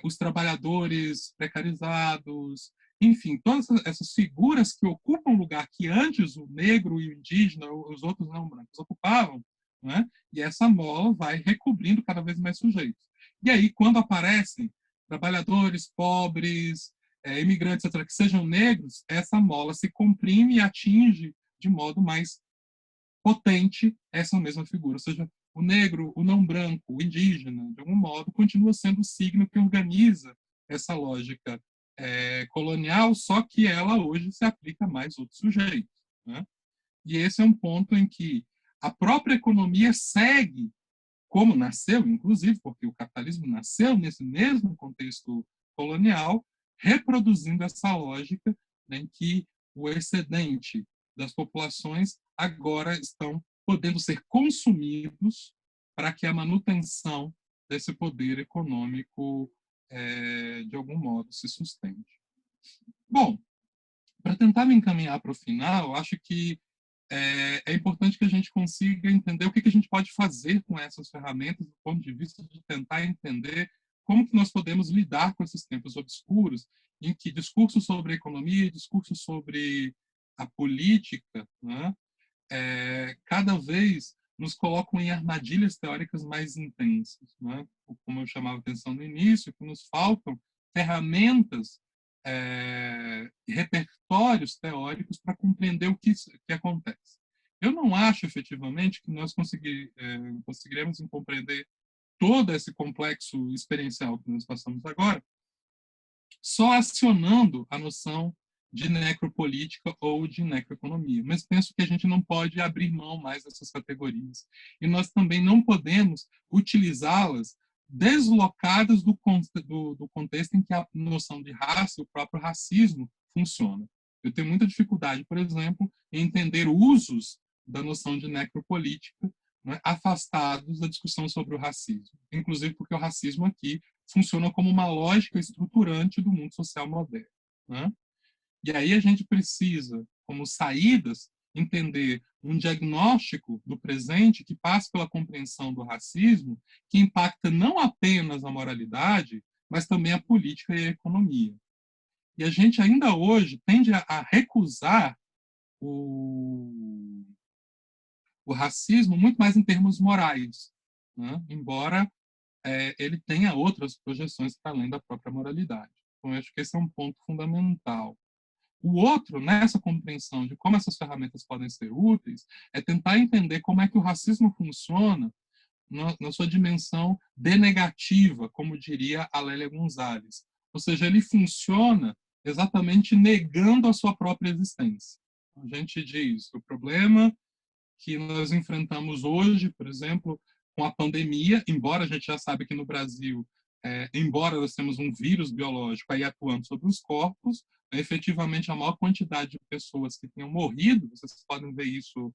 os trabalhadores precarizados, enfim, todas essas figuras que ocupam lugar que antes o negro e o indígena, os outros não brancos, ocupavam, né? E essa mola vai recobrindo cada vez mais sujeitos. E aí, quando aparecem trabalhadores, pobres, imigrantes, etc., que sejam negros, essa mola se comprime e atinge de modo mais potente essa mesma figura. Ou seja, o negro, o não branco, o indígena, de algum modo, continua sendo o signo que organiza essa lógica colonial, só que ela hoje se aplica a mais outros sujeitos. Né? E esse é um ponto em que a própria economia segue como nasceu, inclusive, porque o capitalismo nasceu nesse mesmo contexto colonial, reproduzindo essa lógica, né, em que o excedente das populações agora estão podendo ser consumidos para que a manutenção desse poder econômico, de algum modo, se sustente. Bom, para tentar me encaminhar para o final, acho que é importante que a gente consiga entender o que a gente pode fazer com essas ferramentas, do ponto de vista de tentar entender como que nós podemos lidar com esses tempos obscuros, em que discursos sobre a economia, discursos sobre a política, né, cada vez nos colocam em armadilhas teóricas mais intensas. Né? Como eu chamava a atenção no início, que nos faltam ferramentas repertórios teóricos para compreender o que acontece. Eu não acho, efetivamente, que nós conseguiremos compreender todo esse complexo experiencial que nós passamos agora só acionando a noção de necropolítica ou de necroeconomia. Mas penso que a gente não pode abrir mão mais dessas categorias. E nós também não podemos utilizá-las deslocadas do contexto em que a noção de raça, o próprio racismo, funciona. Eu tenho muita dificuldade, por exemplo, em entender usos da noção de necropolítica, né, afastados da discussão sobre o racismo. Inclusive porque o racismo aqui funciona como uma lógica estruturante do mundo social moderno. Né? E aí a gente precisa, como saídas, entender um diagnóstico do presente que passa pela compreensão do racismo, que impacta não apenas a moralidade, mas também a política e a economia. E a gente ainda hoje tende a recusar o racismo muito mais em termos morais, né? Embora ele tenha outras projeções para além da própria moralidade. Então, eu acho que esse é um ponto fundamental. O outro, nessa compreensão de como essas ferramentas podem ser úteis, é tentar entender como é que o racismo funciona na sua dimensão denegativa, como diria a Lélia Gonzalez. Ou seja, ele funciona exatamente negando a sua própria existência. A gente diz, o problema que nós enfrentamos hoje, por exemplo, com a pandemia, embora a gente já sabe que no Brasil, embora nós temos um vírus biológico aí atuando sobre os corpos, efetivamente a maior quantidade de pessoas que tenham morrido, vocês podem ver isso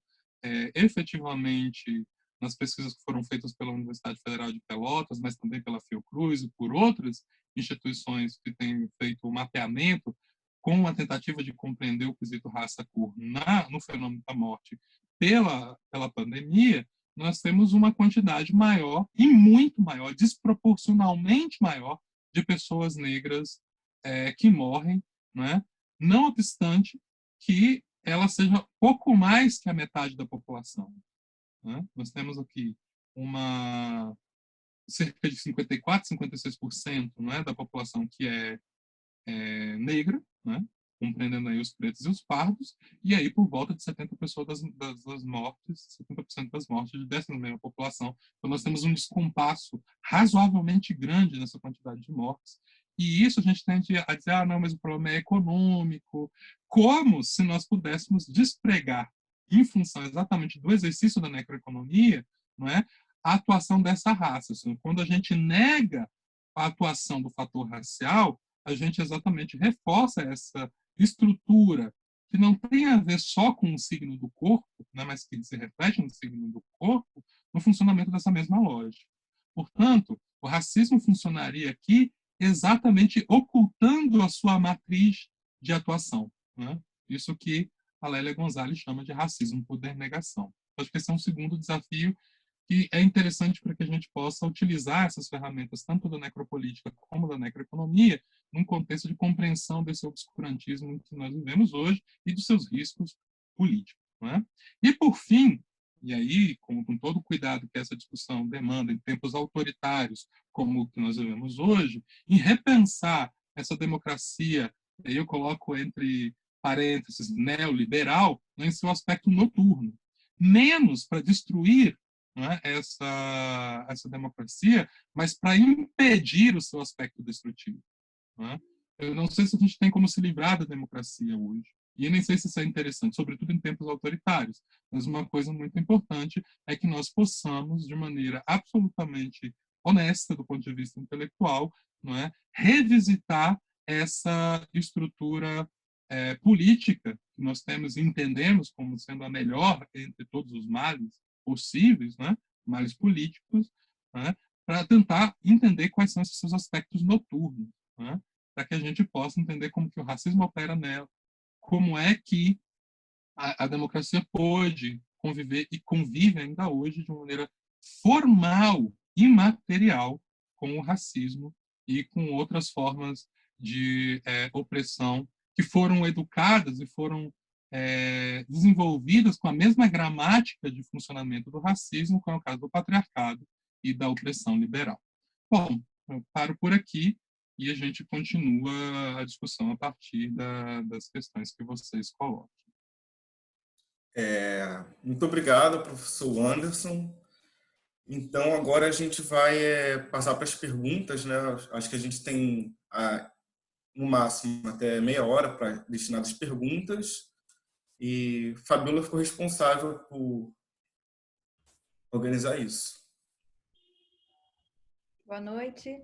efetivamente nas pesquisas que foram feitas pela Universidade Federal de Pelotas, mas também pela Fiocruz e por outras instituições que têm feito o mapeamento com a tentativa de compreender o quesito raça-cor no fenômeno da morte pela pandemia, nós temos uma quantidade maior e muito maior, desproporcionalmente maior, de pessoas negras que morrem, né? Não obstante que ela seja pouco mais que a metade da população. Né? Nós temos aqui cerca de 54%, 56%, né, da população que é negra, né, compreendendo aí os pretos e os pardos, e aí por volta de 70% das mortes, 70% das mortes dessa mesma população. Então nós temos um descompasso razoavelmente grande nessa quantidade de mortes, e isso a gente tende a dizer, não, mas o problema é econômico, como se nós pudéssemos despregar, em função exatamente do exercício da necroeconomia, não é, a atuação dessa raça. Assim, quando a gente nega a atuação do fator racial, a gente exatamente reforça essa estrutura que não tem a ver só com o signo do corpo, né, mas que se reflete no signo do corpo, no funcionamento dessa mesma lógica. Portanto, o racismo funcionaria aqui exatamente ocultando a sua matriz de atuação. Né? Isso que a Lélia Gonzalez chama de racismo por denegação. Acho que esse é um segundo desafio que é interessante para que a gente possa utilizar essas ferramentas, tanto da necropolítica como da necroeconomia, num contexto de compreensão desse obscurantismo que nós vivemos hoje e dos seus riscos políticos. Né? E, por fim, e aí, com todo o cuidado que essa discussão demanda em tempos autoritários como o que nós vivemos hoje, em repensar essa democracia, aí eu coloco entre parênteses, neoliberal, né, em seu aspecto noturno. Menos para destruir, né, essa democracia, mas para impedir o seu aspecto destrutivo. Né? Eu não sei se a gente tem como se livrar da democracia hoje. E nem sei se isso é interessante, sobretudo em tempos autoritários. Mas uma coisa muito importante é que nós possamos, de maneira absolutamente honesta do ponto de vista intelectual, não é, revisitar essa estrutura política que nós temos e entendemos como sendo a melhor entre todos os males possíveis, né, males políticos, né, para tentar entender quais são esses seus aspectos noturnos, né, para que a gente possa entender como que o racismo opera nela, como é que a democracia pôde conviver e convive ainda hoje de uma maneira formal, imaterial, com o racismo e com outras formas de opressão que foram educadas e foram desenvolvidas com a mesma gramática de funcionamento do racismo, como é o caso do patriarcado e da opressão liberal. Bom, eu paro por aqui e a gente continua a discussão a partir das questões que vocês colocam. Muito obrigado, professor Anderson. Então, agora a gente vai passar para as perguntas, né? Acho que a gente tem, no máximo, até meia hora para destinar às perguntas. E Fabiola ficou responsável por organizar isso. Boa noite.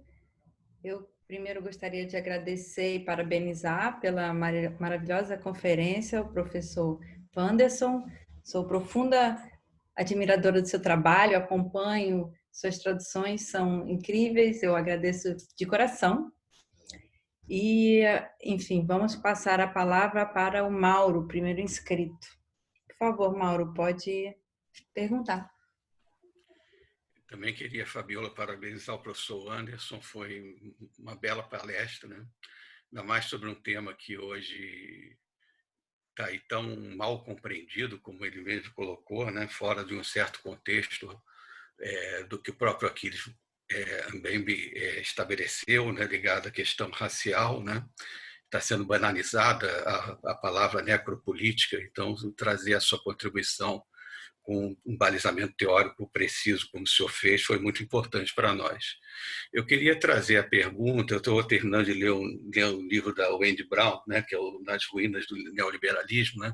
Eu primeiro gostaria de agradecer e parabenizar pela maravilhosa conferência o professor Wanderson. Sou profunda admiradora do seu trabalho, acompanho, suas traduções são incríveis, eu agradeço de coração. E, enfim, vamos passar a palavra para o Mauro, primeiro inscrito. Por favor, Mauro, pode perguntar. Também queria, Fabiola, parabenizar o professor Anderson, foi uma bela palestra, né? Ainda mais sobre um tema que hoje está aí tão mal compreendido, como ele mesmo colocou, né? Fora de um certo contexto do que o próprio Aquiles Mbembe estabeleceu, né? Ligado à questão racial, né? Está sendo banalizada a palavra necropolítica, então trazer a sua contribuição com um balizamento teórico preciso, como o senhor fez, foi muito importante para nós. Eu queria trazer a pergunta, eu estou terminando de ler um livro da Wendy Brown, né, que é o Nas Ruínas do Neoliberalismo, né,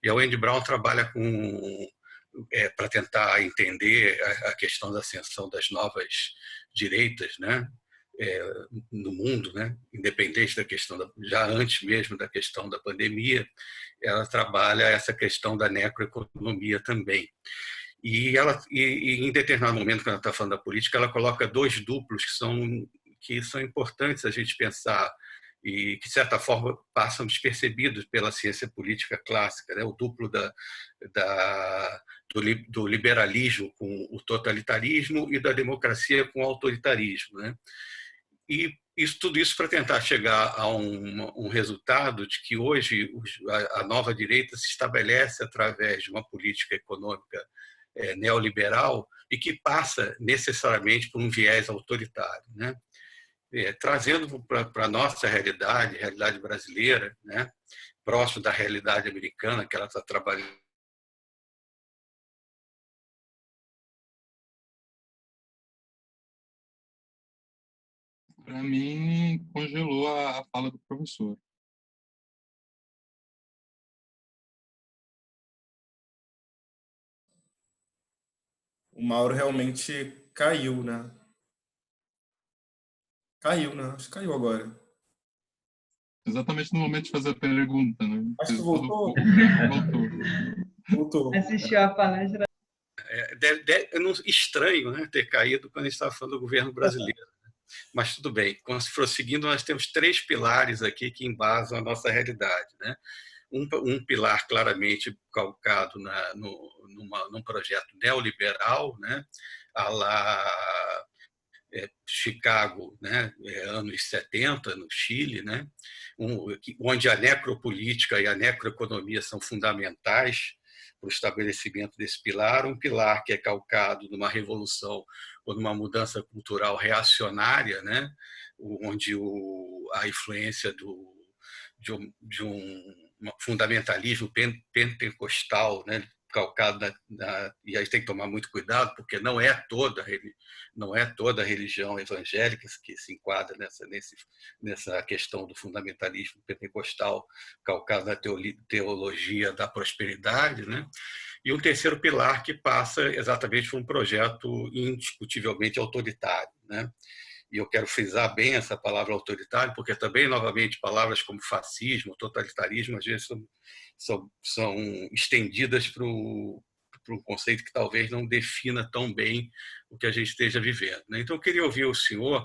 e a Wendy Brown trabalha para tentar entender a questão da ascensão das novas direitas, né, no mundo, né, independente da questão, já antes mesmo da questão da pandemia, ela trabalha essa questão da necroeconomia também. E em determinado momento, quando ela está falando da política, ela coloca dois duplos que são importantes a gente pensar e que, de certa forma, passam despercebidos pela ciência política clássica, né? O duplo do liberalismo com o totalitarismo e da democracia com o autoritarismo, né? E tudo isso para tentar chegar a um resultado de que hoje a nova direita se estabelece através de uma política econômica neoliberal e que passa necessariamente por um viés autoritário, né? Trazendo para a nossa realidade brasileira, né? Próximo da realidade americana que ela está trabalhando. Para mim, congelou a fala do professor. O Mauro realmente caiu, né? Caiu, né? Acho que caiu agora. Exatamente no momento de fazer a pergunta, né? Acho que voltou. Voltou. Voltou. Assistiu a palestra. Estranho, né, ter caído quando a gente estava falando do governo brasileiro. Mas tudo bem, como se prosseguindo, nós temos três pilares aqui que embasam a nossa realidade, né? Um pilar claramente calcado num projeto neoliberal, né? A lá Chicago, né? Anos 70, no Chile, né? Onde a necropolítica e a necroeconomia são fundamentais para o estabelecimento desse pilar, um pilar que é calcado numa revolução ou numa mudança cultural reacionária, né? Onde a influência de um fundamentalismo pentecostal, né? Calcado e aí tem que tomar muito cuidado, porque não é toda a religião evangélica que se enquadra nessa questão do fundamentalismo pentecostal calcado na teologia da prosperidade, né? E um terceiro pilar que passa exatamente por um projeto indiscutivelmente autoritário, né? E eu quero frisar bem essa palavra autoritário, porque também, novamente, palavras como fascismo, totalitarismo, às vezes são estendidas para um conceito que talvez não defina tão bem o que a gente esteja vivendo. Então, eu queria ouvir o senhor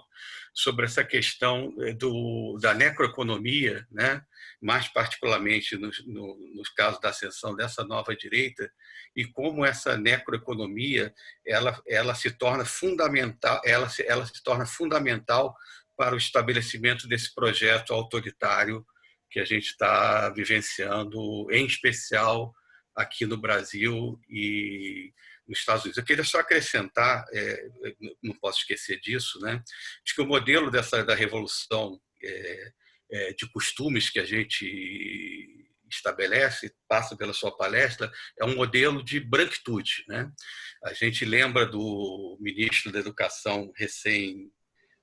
sobre essa questão da necroeconomia, né? Mais particularmente nos casos da ascensão dessa nova direita, e como essa necroeconomia ela se torna fundamental, ela se torna fundamental para o estabelecimento desse projeto autoritário que a gente está vivenciando, em especial aqui no Brasil e nos Estados Unidos. Eu queria só acrescentar, não posso esquecer disso, né, de que o modelo da revolução de costumes que a gente estabelece, passa pela sua palestra, é um modelo de branquitude, né? A gente lembra do ministro da Educação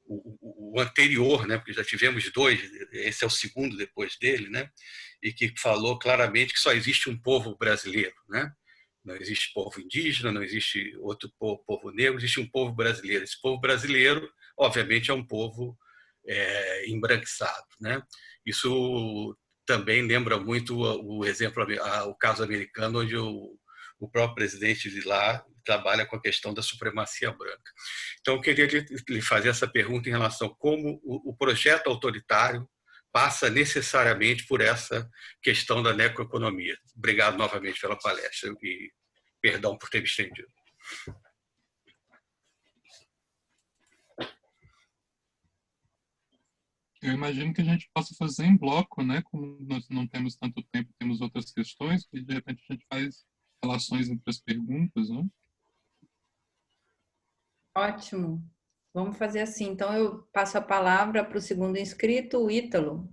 o anterior, né? Porque já tivemos dois, esse é o segundo depois dele, né? E que falou claramente que só existe um povo brasileiro, né? Não existe povo indígena, não existe outro povo negro, existe um povo brasileiro. Esse povo brasileiro, obviamente, é um povo embranquiçado, né? Isso também lembra muito o caso americano, onde o próprio presidente de lá trabalha com a questão da supremacia branca. Então, eu queria lhe fazer essa pergunta em relação a como o projeto autoritário passa necessariamente por essa questão da necroeconomia. Obrigado novamente pela palestra e perdão por ter me estendido. Eu imagino que a gente possa fazer em bloco, né? Como nós não temos tanto tempo, temos outras questões, e de repente a gente faz relações entre as perguntas, né? Ótimo. Vamos fazer assim. Então, eu passo a palavra para o segundo inscrito, o Ítalo.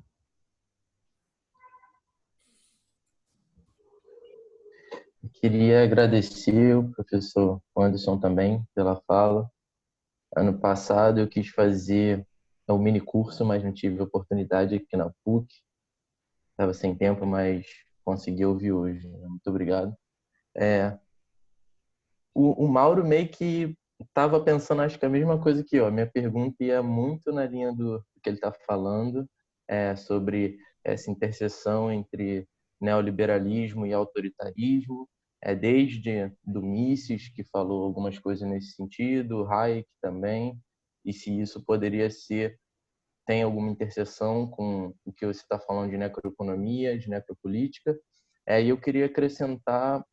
Ok. Queria agradecer o professor Anderson também pela fala. Ano passado eu quis fazer um mini curso, mas não tive oportunidade aqui na PUC. Estava sem tempo, mas consegui ouvir hoje. Muito obrigado. O Mauro meio que estava pensando, acho que a mesma coisa que eu. A minha pergunta ia muito na linha do que ele está falando, sobre essa interseção entre neoliberalismo e autoritarismo, desde do Mises, que falou algumas coisas nesse sentido, Hayek também, e se isso poderia ser, tem alguma interseção com o que você está falando de necroeconomia, de necropolítica. E eu queria acrescentar,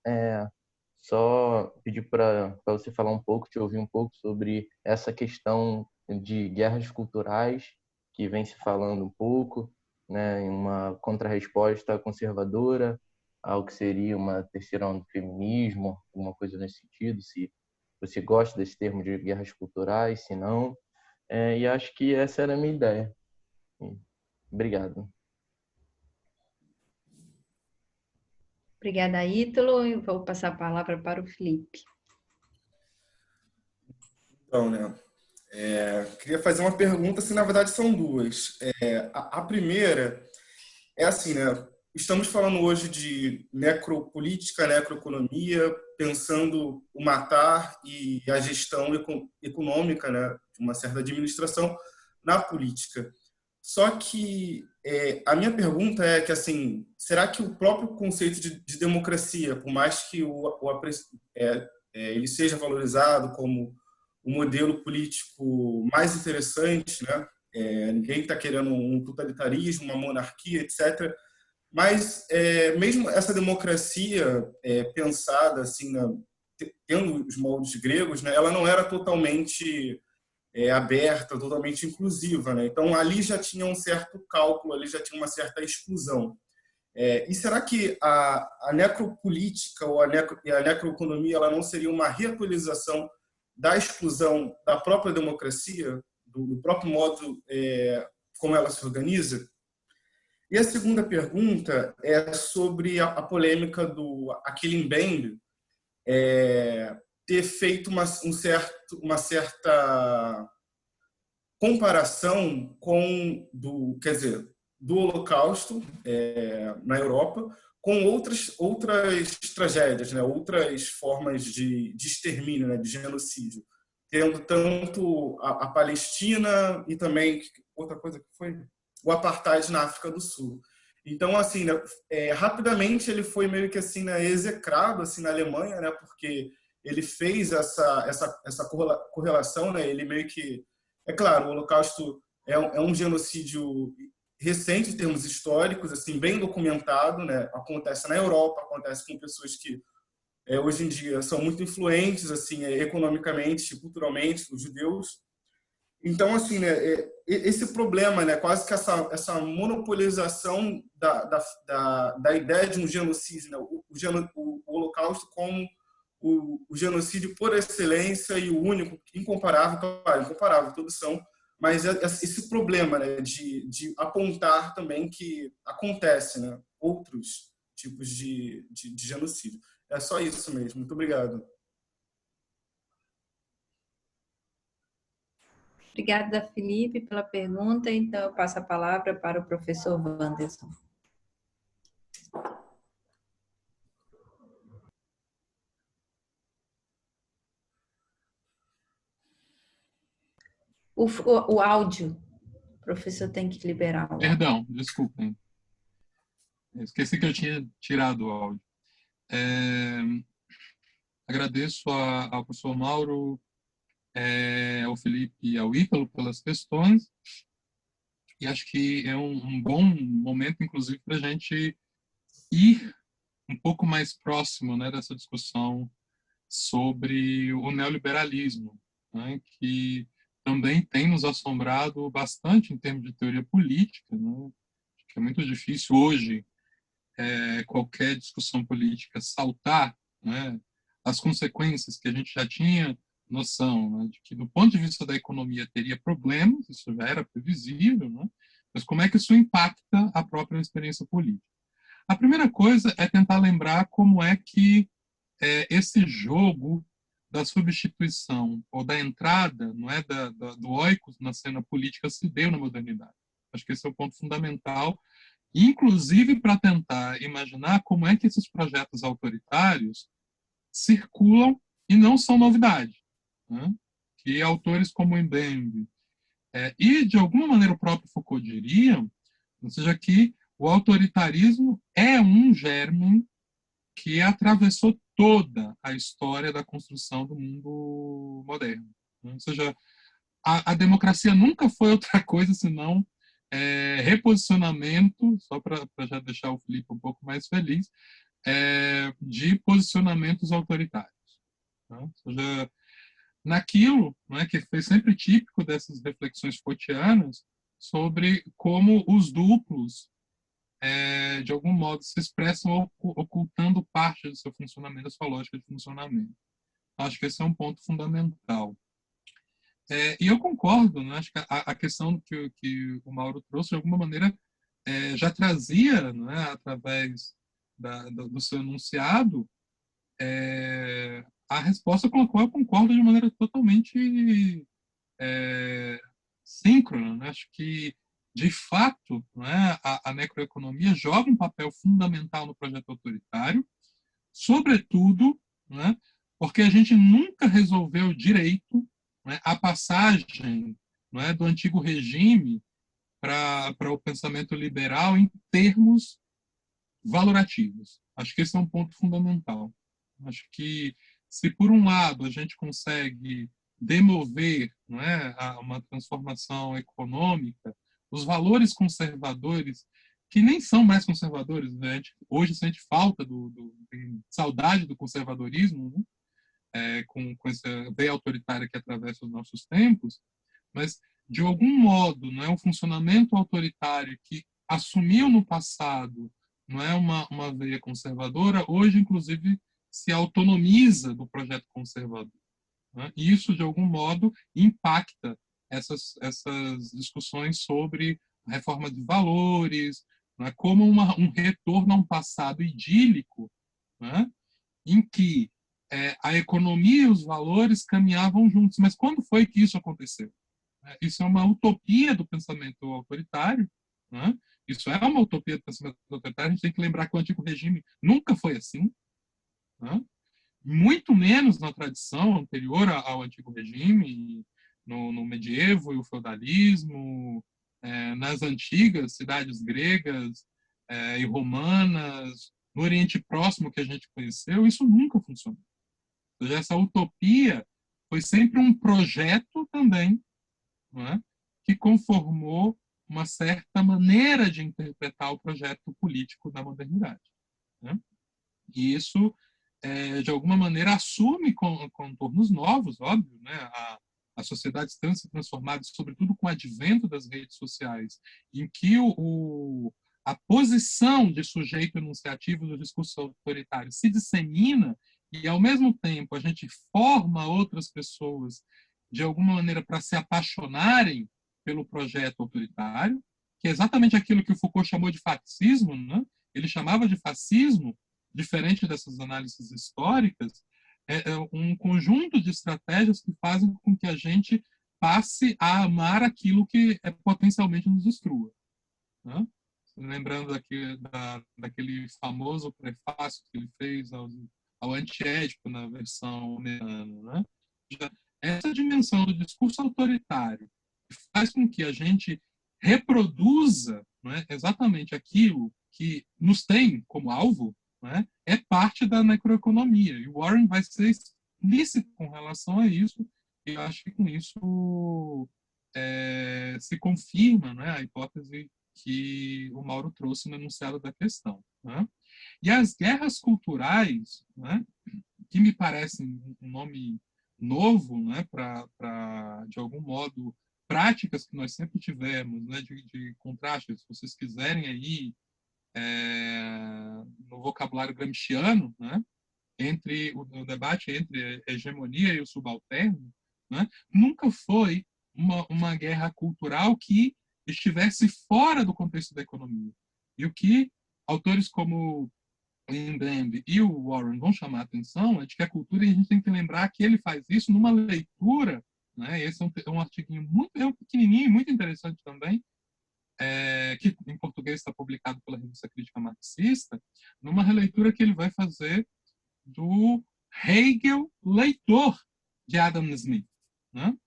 só pedir para você falar um pouco, te ouvir um pouco sobre essa questão de guerras culturais, que vem se falando um pouco, né, em uma contrarresposta conservadora ao que seria uma terceira onda do feminismo, alguma coisa nesse sentido, se você gosta desse termo de guerras culturais, se não. E acho que essa era a minha ideia. Obrigado. Obrigada, Ítalo. Eu vou passar a palavra para o Felipe. Então, né, queria fazer uma pergunta, assim, na verdade são duas. A primeira é assim, né, estamos falando hoje de necropolítica, necroeconomia, pensando o matar e a gestão econômica, né, de uma certa administração na política. Só que a minha pergunta é que, assim, será que o próprio conceito de democracia, por mais que ele seja valorizado como o modelo político mais interessante, né? Ninguém está querendo um totalitarismo, uma monarquia, etc. Mas mesmo essa democracia pensada assim, tendo os moldes gregos, né? Ela não era totalmente aberta, totalmente inclusiva, né? Então ali já tinha um certo cálculo, ali já tinha uma certa exclusão. E será que a necropolítica ou a necroeconomia ela não seria uma reatualização da exclusão da própria democracia, do próprio modo como ela se organiza? E a segunda pergunta é sobre a polêmica do Achille Mbembe ter feito uma certa comparação quer dizer, do Holocausto na Europa com outras tragédias, né? Outras formas de extermínio, né? De genocídio, tendo tanto a Palestina e também outra coisa que foi o apartheid na África do Sul. Então, assim, né, rapidamente ele foi meio que assim, né, execrado assim na Alemanha, né? Porque ele fez essa correlação, né? Ele meio que, é claro, o Holocausto é um genocídio recente em termos históricos, assim, bem documentado, né? Acontece na Europa, acontece com pessoas que hoje em dia são muito influentes, assim, economicamente, culturalmente, os judeus. Então, assim, né? Esse problema, né? Quase que essa monopolização da ideia de um genocídio, né? O Holocausto como o genocídio por excelência e o único, incomparável, claro, incomparável, todos são, mas esse problema, né, de apontar também que acontece, né, outros tipos de genocídio. É só isso mesmo. Muito obrigado. Obrigada, Felipe, pela pergunta. Então, eu passo a palavra para o professor Wanderson. O áudio. O professor tem que liberar o áudio. Perdão, desculpem. Eu esqueci que eu tinha tirado o áudio. Agradeço ao professor Mauro, ao Felipe e ao Ítalo pelas questões. E acho que é um bom momento, inclusive, para a gente ir um pouco mais próximo, né, dessa discussão sobre o neoliberalismo, né, que também tem nos assombrado bastante em termos de teoria política, né, que é muito difícil hoje qualquer discussão política saltar, né, as consequências que a gente já tinha noção, né, de que do ponto de vista da economia teria problemas, isso já era previsível, né, mas como é que isso impacta a própria experiência política? A primeira coisa é tentar lembrar como é que esse jogo da substituição ou da entrada, não é, do oikos na cena política se deu na modernidade. Acho que esse é o ponto fundamental, inclusive para tentar imaginar como é que esses projetos autoritários circulam e não são novidade, né? Que autores como Mbembe e, de alguma maneira, o próprio Foucault diriam, ou seja, que o autoritarismo é um germe que atravessou toda a história da construção do mundo moderno. Ou seja, a democracia nunca foi outra coisa senão reposicionamento, só para já deixar o Felipe um pouco mais feliz, de posicionamentos autoritários. Ou seja, naquilo, né, que foi sempre típico dessas reflexões Foucaultianas sobre como os duplos de algum modo, se expressam ocultando parte do seu funcionamento, da sua lógica de funcionamento. Acho que esse é um ponto fundamental. E eu concordo, né? Acho que a questão que o Mauro trouxe, de alguma maneira, já trazia, né, através do seu enunciado, a resposta com a qual eu concordo de maneira totalmente síncrona. Né? Acho que, de fato, né, a necroeconomia joga um papel fundamental no projeto autoritário, sobretudo, né, porque a gente nunca resolveu direito, né, a passagem, né, do antigo regime para o pensamento liberal em termos valorativos. Acho que esse é um ponto fundamental. Acho que, se por um lado a gente consegue demover, não é, uma transformação econômica, os valores conservadores, que nem são mais conservadores, né? Hoje sente falta tem saudade do conservadorismo, né? Com essa veia autoritária que atravessa os nossos tempos, mas, de algum modo, não é um funcionamento autoritário que assumiu no passado, não é uma veia conservadora, hoje, inclusive, se autonomiza do projeto conservador. Né? E isso, de algum modo, impacta essas discussões sobre a reforma de valores, né? Como um retorno a um passado idílico, né? Em que a economia e os valores caminhavam juntos. Mas quando foi que isso aconteceu? Isso é uma utopia do pensamento autoritário, né? Isso é uma utopia do pensamento autoritário. A gente tem que lembrar que o antigo regime nunca foi assim, né? Muito menos na tradição anterior ao antigo regime, no medievo e o feudalismo, nas antigas cidades gregas e romanas, no Oriente Próximo que a gente conheceu, isso nunca funcionou. Ou seja, essa utopia foi sempre um projeto também, não é? Que conformou uma certa maneira de interpretar o projeto político da modernidade. Né? E isso, de alguma maneira, assume contornos novos, óbvio. Né? As sociedades estão se transformando, sobretudo com o advento das redes sociais, em que a posição de sujeito enunciativo do discurso autoritário se dissemina e, ao mesmo tempo, a gente forma outras pessoas, de alguma maneira, para se apaixonarem pelo projeto autoritário, que é exatamente aquilo que o Foucault chamou de fascismo, né? Ele chamava de fascismo, diferente dessas análises históricas, um conjunto de estratégias que fazem com que a gente passe a amar aquilo que potencialmente nos destrua. Né? Lembrando daquele famoso prefácio que ele fez ao Antiédipo na versão americana. Né? Essa dimensão do discurso autoritário faz com que a gente reproduza, né, exatamente aquilo que nos tem como alvo, né, é parte da necroeconomia. E o Warren vai ser explícito com relação a isso, e eu acho que com isso se confirma, né, a hipótese que o Mauro trouxe no enunciado da questão. Né? E as guerras culturais, né, que me parecem um nome novo, né, para, de algum modo, práticas que nós sempre tivemos, né, de contraste, se vocês quiserem aí, no vocabulário gramsciano, né, entre o debate entre a hegemonia e o subalterno, né, nunca foi uma guerra cultural que estivesse fora do contexto da economia. E o que autores como Mbembe e o Warren vão chamar a atenção é de que a cultura, e a gente tem que lembrar que ele faz isso numa leitura, né? Esse é um artiguinho muito pequenininho, muito interessante também, que em português está publicado pela Revista Crítica Marxista, numa releitura que ele vai fazer do Hegel leitor de Adam Smith, né?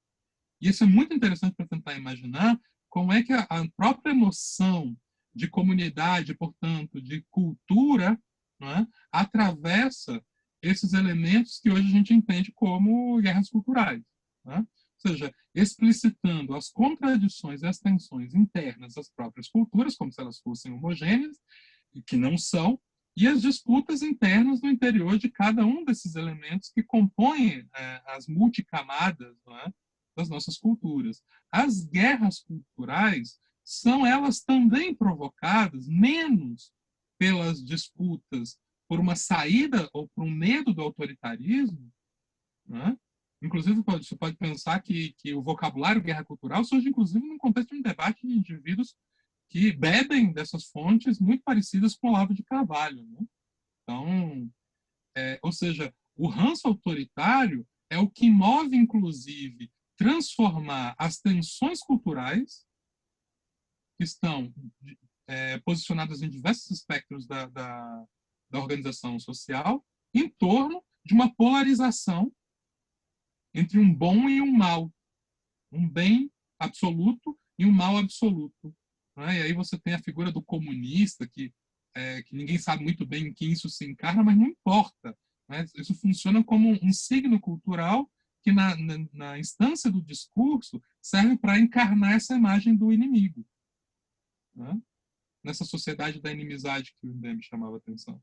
E isso é muito interessante para tentar imaginar como é que a própria noção de comunidade, portanto, de cultura, né, atravessa esses elementos que hoje a gente entende como guerras culturais, né? Ou seja, explicitando as contradições e as tensões internas das próprias culturas, como se elas fossem homogêneas, e que não são, e as disputas internas no interior de cada um desses elementos que compõem as multicamadas, não é, das nossas culturas. As guerras culturais são elas também provocadas menos pelas disputas por uma saída ou por um medo do autoritarismo, né? Inclusive, você pode pensar que o vocabulário guerra cultural surge, inclusive, num contexto de um debate de indivíduos que bebem dessas fontes muito parecidas com o Olavo de Carvalho, né? Então, ou seja, o ranço autoritário é o que move, inclusive, transformar as tensões culturais que estão posicionadas em diversos espectros da organização social em torno de uma polarização entre um bom e um mal, um bem absoluto e um mal absoluto, né? E aí você tem a figura do comunista, que ninguém sabe muito bem em que isso se encarna, mas não importa, né? Isso funciona como um signo cultural que, na instância do discurso, serve para encarnar essa imagem do inimigo, né? Nessa sociedade da inimizade que o Mbembe chamava a atenção.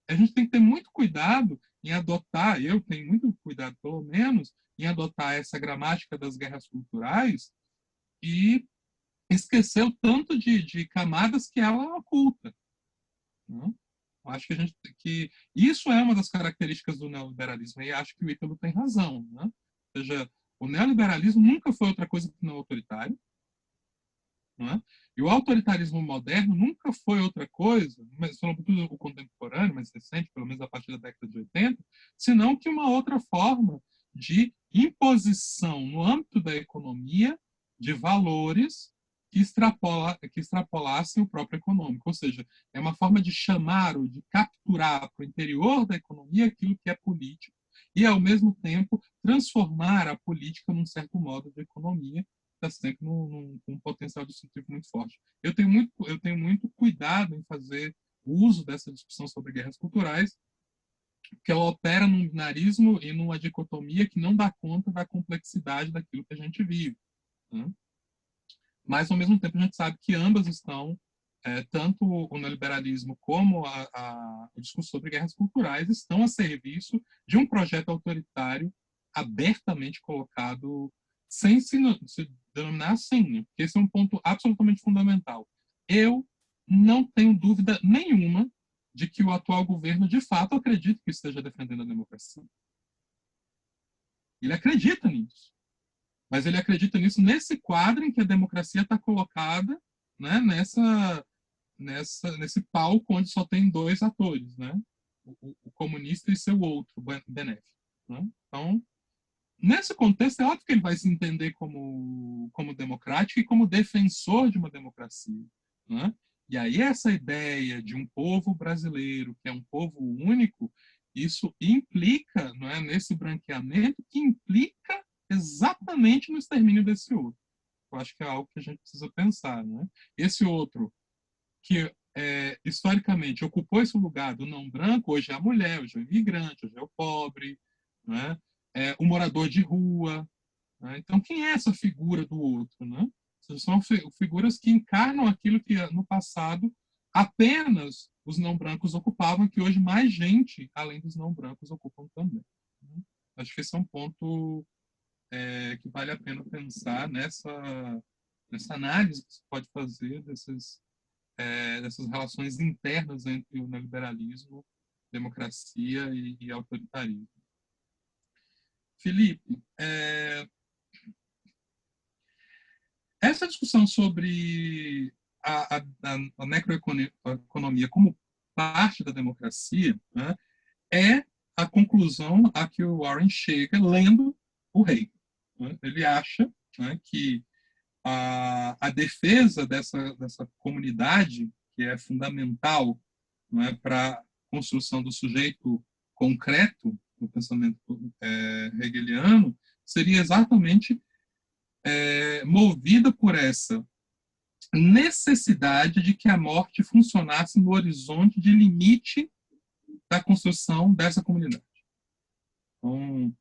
A gente tem que ter muito cuidado em adotar, eu tenho muito cuidado, pelo menos, em adotar essa gramática das guerras culturais e esquecer o tanto de camadas que ela oculta, né? Acho que isso é uma das características do neoliberalismo, e acho que o Ítalo tem razão, né? Ou seja, o neoliberalismo nunca foi outra coisa que não autoritário, né? E o autoritarismo moderno nunca foi outra coisa, mas sobretudo o contemporâneo, mais recente, pelo menos a partir da década de 80, senão que uma outra forma de imposição no âmbito da economia de valores que extrapolassem o próprio econômico. Ou seja, é uma forma de chamar ou de capturar para o interior da economia aquilo que é político e, ao mesmo tempo, transformar a política num certo modo de economia está sempre com um potencial destrutivo muito forte. Eu tenho muito cuidado em fazer uso dessa discussão sobre guerras culturais, porque ela opera num binarismo e numa dicotomia que não dá conta da complexidade daquilo que a gente vive, né? Mas, ao mesmo tempo, a gente sabe que ambas estão, tanto o neoliberalismo como o discurso sobre guerras culturais, estão a serviço de um projeto autoritário abertamente colocado sem se denominar assim, porque esse é um ponto absolutamente fundamental. Eu não tenho dúvida nenhuma de que o atual governo, de fato, acredita que esteja defendendo a democracia. Ele acredita nisso. Mas ele acredita nisso nesse quadro em que a democracia está colocada, né, nesse palco onde só tem dois atores, né? O comunista e seu outro, benéfico, né? Então, nesse contexto, é óbvio que ele vai se entender como democrático e como defensor de uma democracia, né? E aí essa ideia de um povo brasileiro, que é um povo único, isso implica, não é, nesse branqueamento, que implica exatamente no extermínio desse outro. Eu acho que é algo que a gente precisa pensar, né? Esse outro que historicamente ocupou esse lugar do não branco, hoje é a mulher, hoje é o imigrante, hoje é o pobre, né? O morador de rua, né? Então, quem é essa figura do outro, né? São figuras que encarnam aquilo que no passado apenas os não brancos ocupavam, que hoje mais gente, além dos não brancos, ocupam também, né? Acho que esse é um ponto que vale a pena pensar nessa análise que se pode fazer dessas relações internas entre o neoliberalismo, democracia e autoritarismo. Felipe, essa discussão sobre a necroeconomia como parte da democracia, né, é a conclusão a que o Warren chega lendo o Hegel. Né? Ele acha, né, que a defesa dessa comunidade, que é fundamental, né, para a construção do sujeito concreto no pensamento hegeliano, seria exatamente movida por essa necessidade de que a morte funcionasse no horizonte de limite da construção dessa comunidade. Então,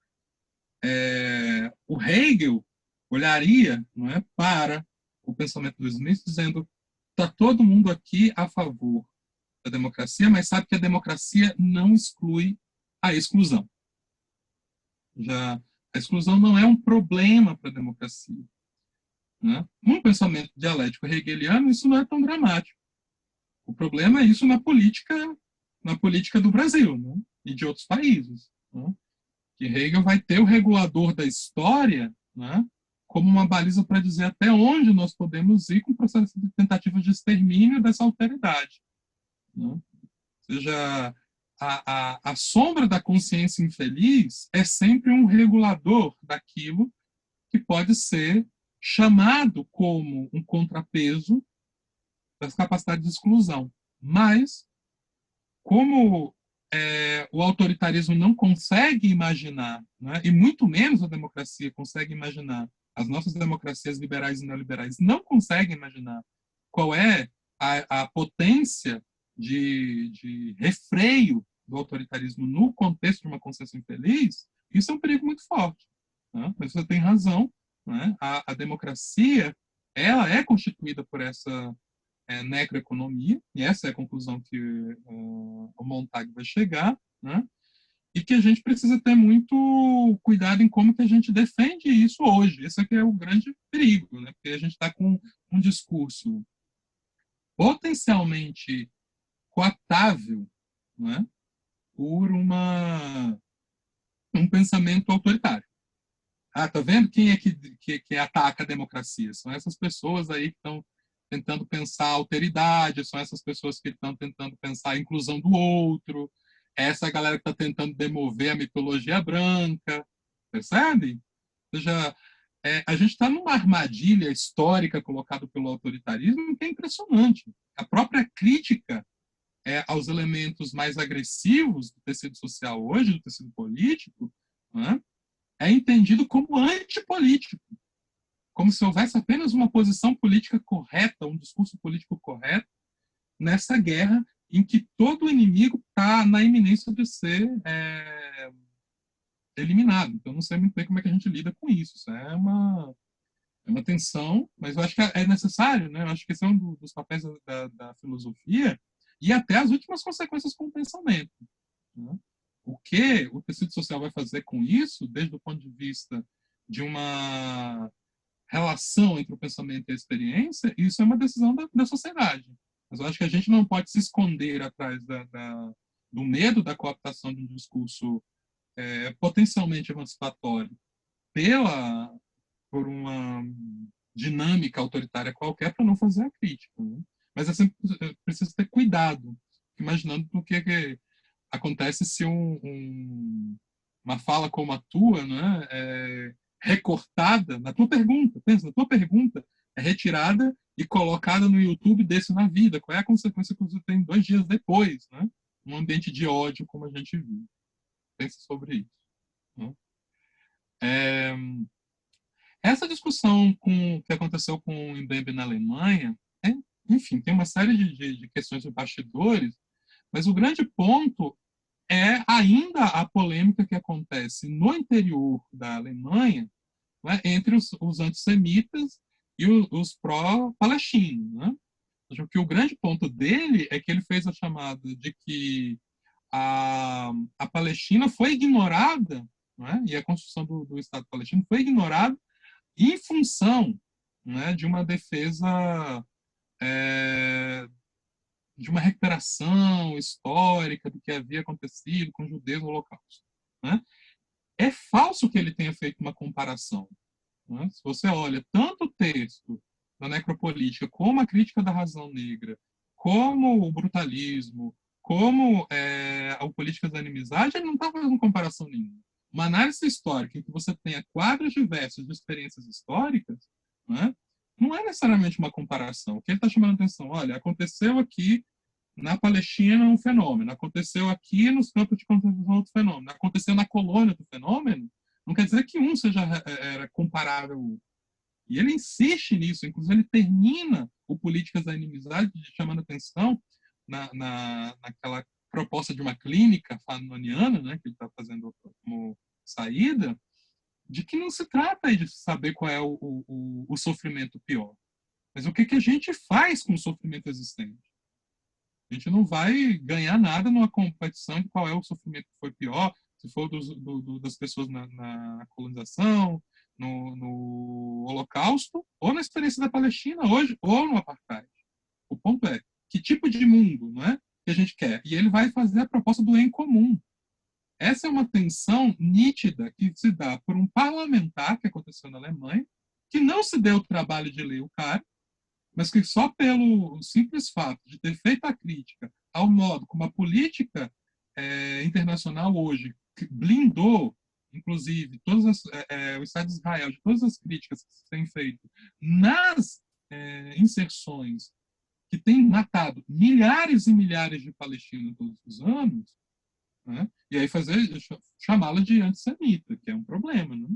o Hegel olharia, não é, para o pensamento do Smith dizendo: está todo mundo aqui a favor da democracia, mas sabe que a democracia não exclui a exclusão. Já a exclusão não é um problema para a democracia. Né? Num pensamento dialético hegeliano, isso não é tão dramático. O problema é isso na política do Brasil, né? E de outros países. Né? Que Hegel vai ter o regulador da história, né, como uma baliza para dizer até onde nós podemos ir com o processo de tentativa de extermínio dessa alteridade. Né? Ou seja, a sombra da consciência infeliz é sempre um regulador daquilo que pode ser chamado como um contrapeso das capacidades de exclusão. Mas, como o autoritarismo não consegue imaginar, né, e muito menos a democracia consegue imaginar, as nossas democracias liberais e neoliberais não conseguem imaginar qual é a potência de refreio do autoritarismo no contexto de uma consciência infeliz, isso é um perigo muito forte. Né? Mas você tem razão, né? A democracia ela é constituída por essa necroeconomia, e essa é a conclusão que o Montag vai chegar, né? E que a gente precisa ter muito cuidado em como que a gente defende isso hoje. Esse aqui é o grande perigo, né? Porque a gente está com um discurso potencialmente coaptável, né, por um pensamento autoritário. Ah, tá vendo quem é que ataca a democracia? São essas pessoas aí que estão tentando pensar a alteridade, são essas pessoas que estão tentando pensar a inclusão do outro, essa galera que está tentando demover a mitologia branca, percebe? Ou seja, a gente está numa armadilha histórica colocada pelo autoritarismo que é impressionante. A própria crítica aos elementos mais agressivos do tecido social hoje, do tecido político, né, é entendido como antipolítico, como se houvesse apenas uma posição política correta, um discurso político correto, nessa guerra em que todo inimigo está na iminência de ser eliminado. Então, não sei muito bem como é que a gente lida com isso. Isso é uma tensão, mas eu acho que é necessário, né? Eu acho que esse é um dos papéis da filosofia e até as últimas consequências com o pensamento. Né? O que o tecido social vai fazer com isso, desde o ponto de vista de uma relação entre o pensamento e a experiência, isso é uma decisão da sociedade. Mas eu acho que a gente não pode se esconder atrás do medo da cooptação de um discurso potencialmente emancipatório por uma dinâmica autoritária qualquer para não fazer a crítica. Né? Mas é sempre preciso ter cuidado, imaginando o que acontece se uma fala como a tua, né, é recortada na tua pergunta. Pensa, na tua pergunta é retirada e colocada no YouTube desse na vida. Qual é a consequência que você tem 2 dias depois, né? Um ambiente de ódio como a gente vive. Pensa sobre isso. Né? Essa discussão que aconteceu com o Mbembe na Alemanha, enfim, tem uma série de questões de bastidores, mas o grande ponto é ainda a polêmica que acontece no interior da Alemanha, né, entre os antissemitas e os pró-palestinos. Né? Porque o grande ponto dele é que ele fez a chamada de que a Palestina foi ignorada, né, e a construção do Estado palestino foi ignorada em função, né, de uma defesa de uma recuperação histórica do que havia acontecido com os judeus no Holocausto. Né? É falso que ele tenha feito uma comparação. Né? Se você olha tanto o texto da necropolítica, como a crítica da razão negra, como o brutalismo, como o Políticas da Inimizade, ele não está fazendo comparação nenhuma. Uma análise histórica em que você tenha quadros diversos de experiências históricas, né, não é necessariamente uma comparação. O que ele está chamando a atenção, olha, aconteceu aqui na Palestina um fenômeno, aconteceu aqui nos campos de concentração outro fenômeno, aconteceu na colônia do fenômeno, não quer dizer que um seja era comparável ao outro. E ele insiste nisso, inclusive ele termina o Políticas da Inimizade chamando atenção naquela proposta de uma clínica fanoniana, né, que ele está fazendo como saída, de que não se trata de saber qual é o sofrimento pior, mas o que a gente faz com o sofrimento existente. A gente não vai ganhar nada numa competição de qual é o sofrimento que foi pior, se for das pessoas na colonização, no Holocausto, ou na experiência da Palestina hoje, ou no Apartheid. O ponto é, que tipo de mundo, não é, que a gente quer? E ele vai fazer a proposta do em comum. Essa é uma tensão nítida que se dá por um parlamentar, que aconteceu na Alemanha, que não se deu o trabalho de ler o cara, mas que só pelo simples fato de ter feito a crítica ao modo como a política internacional hoje blindou, inclusive, o Estado de Israel, de todas as críticas que se têm feito nas inserções que têm matado milhares e milhares de palestinos todos os anos, né? E aí chamá-la de antissemita, que é um problema, né?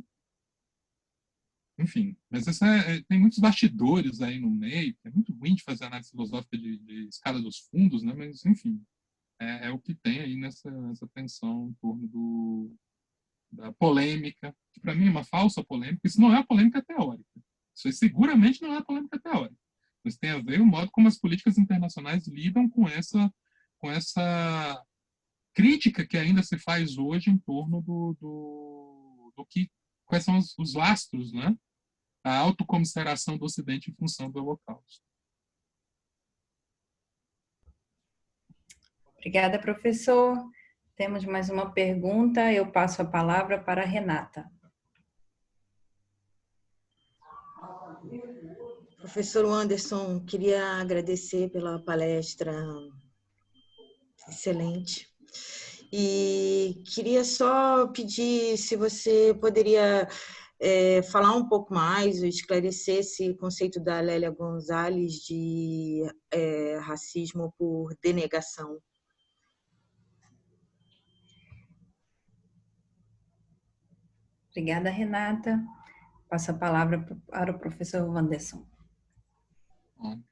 Enfim, mas tem muitos bastidores aí no meio, é muito ruim de fazer análise filosófica de escala dos fundos, né? Mas, enfim, é o que tem aí nessa tensão em torno da polêmica, que para mim é uma falsa polêmica. Isso não é uma polêmica teórica. Isso seguramente não é uma polêmica teórica. Mas tem a ver com o modo como as políticas internacionais lidam com essa crítica que ainda se faz hoje em torno quais são os lastros, né? A autocomiseração do Ocidente em função do Holocausto. Obrigada, professor. Temos mais uma pergunta. Eu passo a palavra para a Renata. Professor Anderson, queria agradecer pela palestra excelente. E queria só pedir se você poderia falar um pouco mais, esclarecer esse conceito da Lélia Gonzalez de racismo por denegação. Obrigada, Renata. Passo a palavra para o professor Wanderson.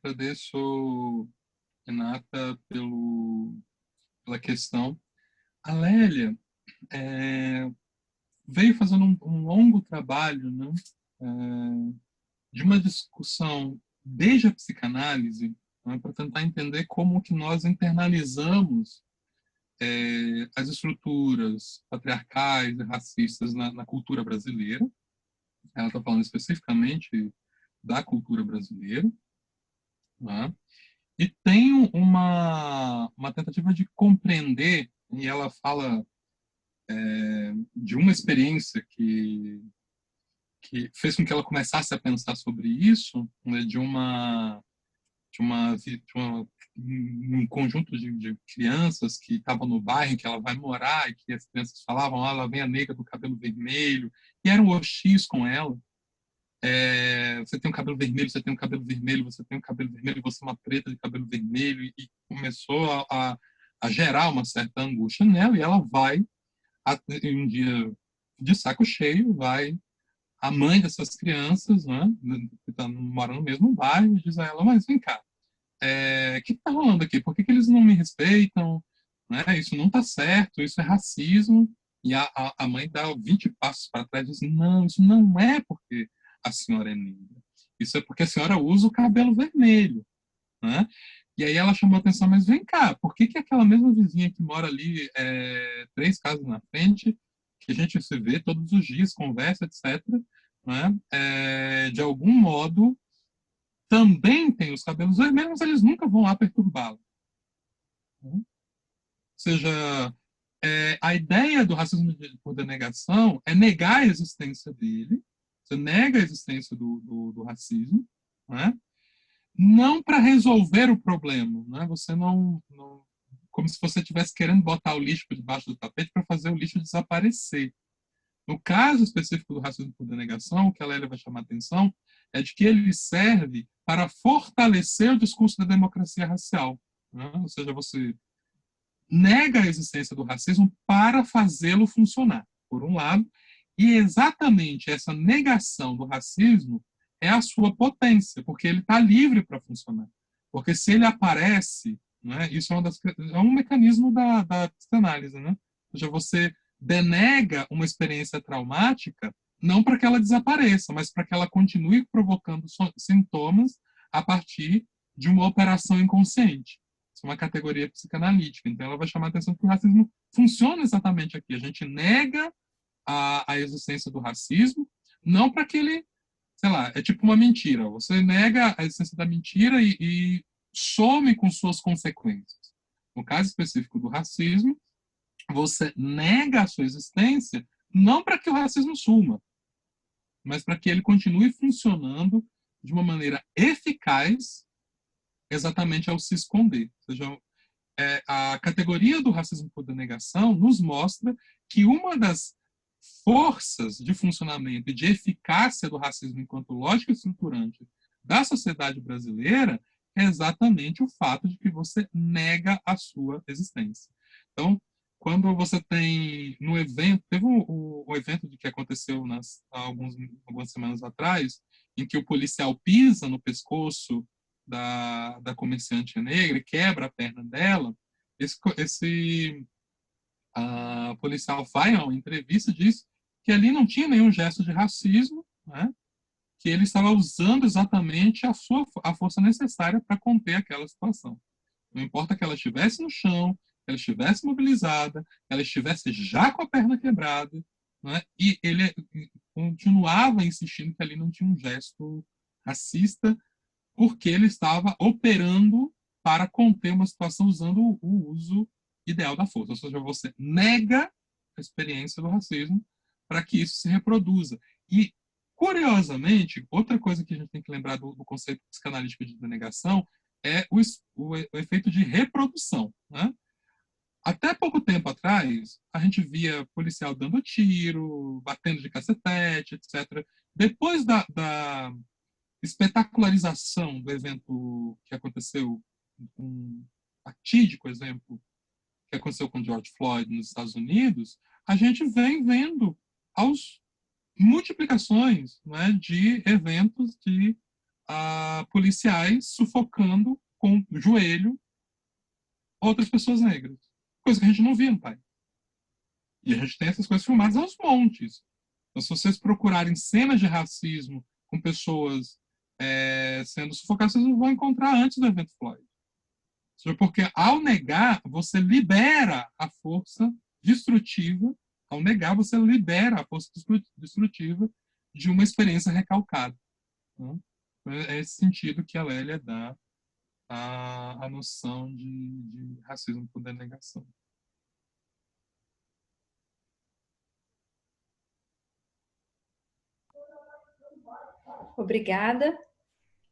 Agradeço, Renata, pela questão. A Lélia veio fazendo um longo trabalho, né, de uma discussão desde a psicanálise, né, para tentar entender como que nós internalizamos as estruturas patriarcais e racistas na cultura brasileira. Ela está falando especificamente da cultura brasileira, né? E tem uma tentativa de compreender, e ela fala de uma experiência que fez com que ela começasse a pensar sobre isso, né, de um conjunto de crianças que estavam no bairro em que ela vai morar, e que as crianças falavam, ela vem a negra do cabelo vermelho, e era um OX com ela. Você tem um cabelo vermelho, você tem um cabelo vermelho, você tem um cabelo vermelho, você é uma preta de cabelo vermelho, e começou a gerar uma certa angústia nela, e ela vai, um dia de saco cheio, a mãe dessas crianças, né, que moram no mesmo bairro, diz a ela, mas vem cá, o que está rolando aqui? Por que eles não me respeitam? Né? Isso não está certo, isso é racismo. E a mãe dá 20 passos para trás e diz, não, isso não é porque a senhora é negra. Isso é porque a senhora usa o cabelo vermelho. Né? E aí ela chamou a atenção, mas vem cá, por que aquela mesma vizinha que mora ali 3 casas na frente, que a gente se vê todos os dias, conversa, etc., né? De algum modo também tem os cabelos vermelhos, mas eles nunca vão lá perturbá-la. Ou seja, a ideia do racismo por denegação é negar a existência dele, você nega a existência do racismo, né? Não para resolver o problema, né? Você não como se você estivesse querendo botar o lixo por debaixo do tapete para fazer o lixo desaparecer. No caso específico do racismo por denegação, o que a Lélia vai chamar a atenção é de que ele serve para fortalecer o discurso da democracia racial, né? Ou seja, você nega a existência do racismo para fazê-lo funcionar, por um lado, e exatamente essa negação do racismo é a sua potência, porque ele está livre para funcionar. Porque se ele aparece, né, isso é um mecanismo da psicanálise, né? Ou seja, você denega uma experiência traumática não para que ela desapareça, mas para que ela continue provocando sintomas a partir de uma operação inconsciente. Isso é uma categoria psicanalítica. Então, ela vai chamar a atenção que o racismo funciona exatamente aqui. A gente nega a existência do racismo, não para que ele, sei lá, é tipo uma mentira. Você nega a existência da mentira e some com suas consequências. No caso específico do racismo, você nega a sua existência não para que o racismo suma, mas para que ele continue funcionando de uma maneira eficaz exatamente ao se esconder. Ou seja, a categoria do racismo por denegação nos mostra que uma das forças de funcionamento e de eficácia do racismo enquanto lógica estruturante da sociedade brasileira é exatamente o fato de que você nega a sua existência. Então, quando você tem no evento, teve o evento que aconteceu algumas semanas atrás, em que o policial pisa no pescoço da comerciante negra e quebra a perna dela, esse policial vai a uma entrevista e diz que ali não tinha nenhum gesto de racismo, né? Que ele estava usando exatamente a força necessária para conter aquela situação. Não importa que ela estivesse no chão, que ela estivesse mobilizada, que ela estivesse já com a perna quebrada, né? E ele continuava insistindo que ali não tinha um gesto racista, porque ele estava operando para conter uma situação usando o uso ideal da força. Ou seja, você nega a experiência do racismo para que isso se reproduza. E, curiosamente, outra coisa que a gente tem que lembrar do conceito psicanalítico de denegação é o efeito de reprodução, né? Até pouco tempo atrás, a gente via policial dando tiro, batendo de cacetete, etc. Depois da espetacularização do evento que aconteceu, um fatídico exemplo que aconteceu com George Floyd nos Estados Unidos, a gente vem vendo as multiplicações, né, de eventos de policiais sufocando com o joelho outras pessoas negras. Coisa que a gente não via no país. E a gente tem essas coisas filmadas aos montes. Então, se vocês procurarem cenas de racismo com pessoas sendo sufocadas, vocês vão encontrar antes do evento Floyd. Porque ao negar, você libera a força destrutiva. Ao negar, você libera a força destrutiva de uma experiência recalcada. Né? É esse sentido que a Lélia dá à noção de racismo por denegação. Obrigada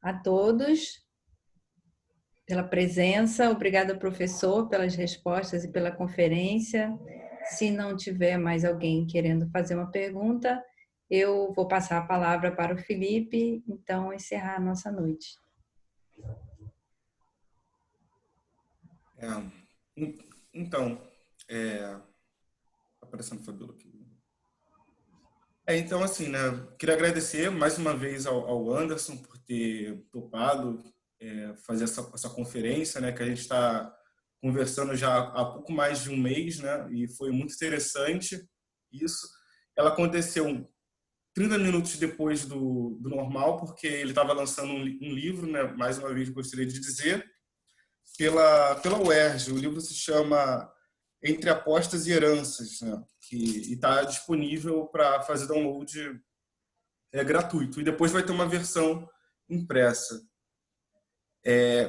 a todos pela presença, obrigada, professor, pelas respostas e pela conferência. Se não tiver mais alguém querendo fazer uma pergunta, eu vou passar a palavra para o Felipe, então encerrar a nossa noite. Então, aparecendo o Fabiola aqui. Então, assim, né, queria agradecer mais uma vez ao Anderson por ter topado fazer essa conferência, né, que a gente está conversando já há pouco mais de um mês, né, e foi muito interessante isso. Ela aconteceu 30 minutos depois do normal, porque ele estava lançando um livro, né, mais uma vez gostaria de dizer, pela UERJ. O livro se chama Entre Apostas e Heranças, né, que está disponível para fazer download gratuito. E depois vai ter uma versão impressa.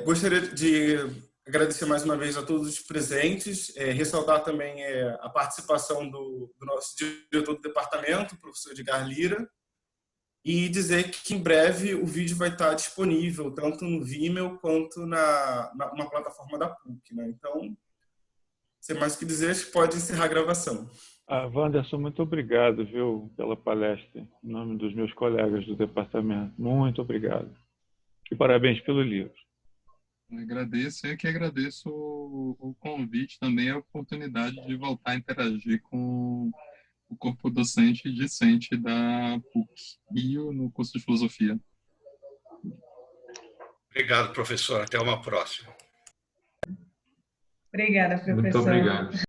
Gostaria de agradecer mais uma vez a todos os presentes, ressaltar também a participação do nosso diretor do departamento, o professor Edgar Lira, e dizer que em breve o vídeo vai estar disponível tanto no Vimeo quanto na plataforma da PUC, né? Então, Sem mais o que dizer, acho que pode encerrar a gravação. Wanderson, muito obrigado, viu, pela palestra, em nome dos meus colegas do departamento. Muito obrigado. E parabéns pelo livro. Agradeço, eu que agradeço o convite também, a oportunidade de voltar a interagir com o corpo docente e discente da PUC-Rio no curso de filosofia. Obrigado, professor. Até uma próxima. Obrigada, professor. Muito obrigado.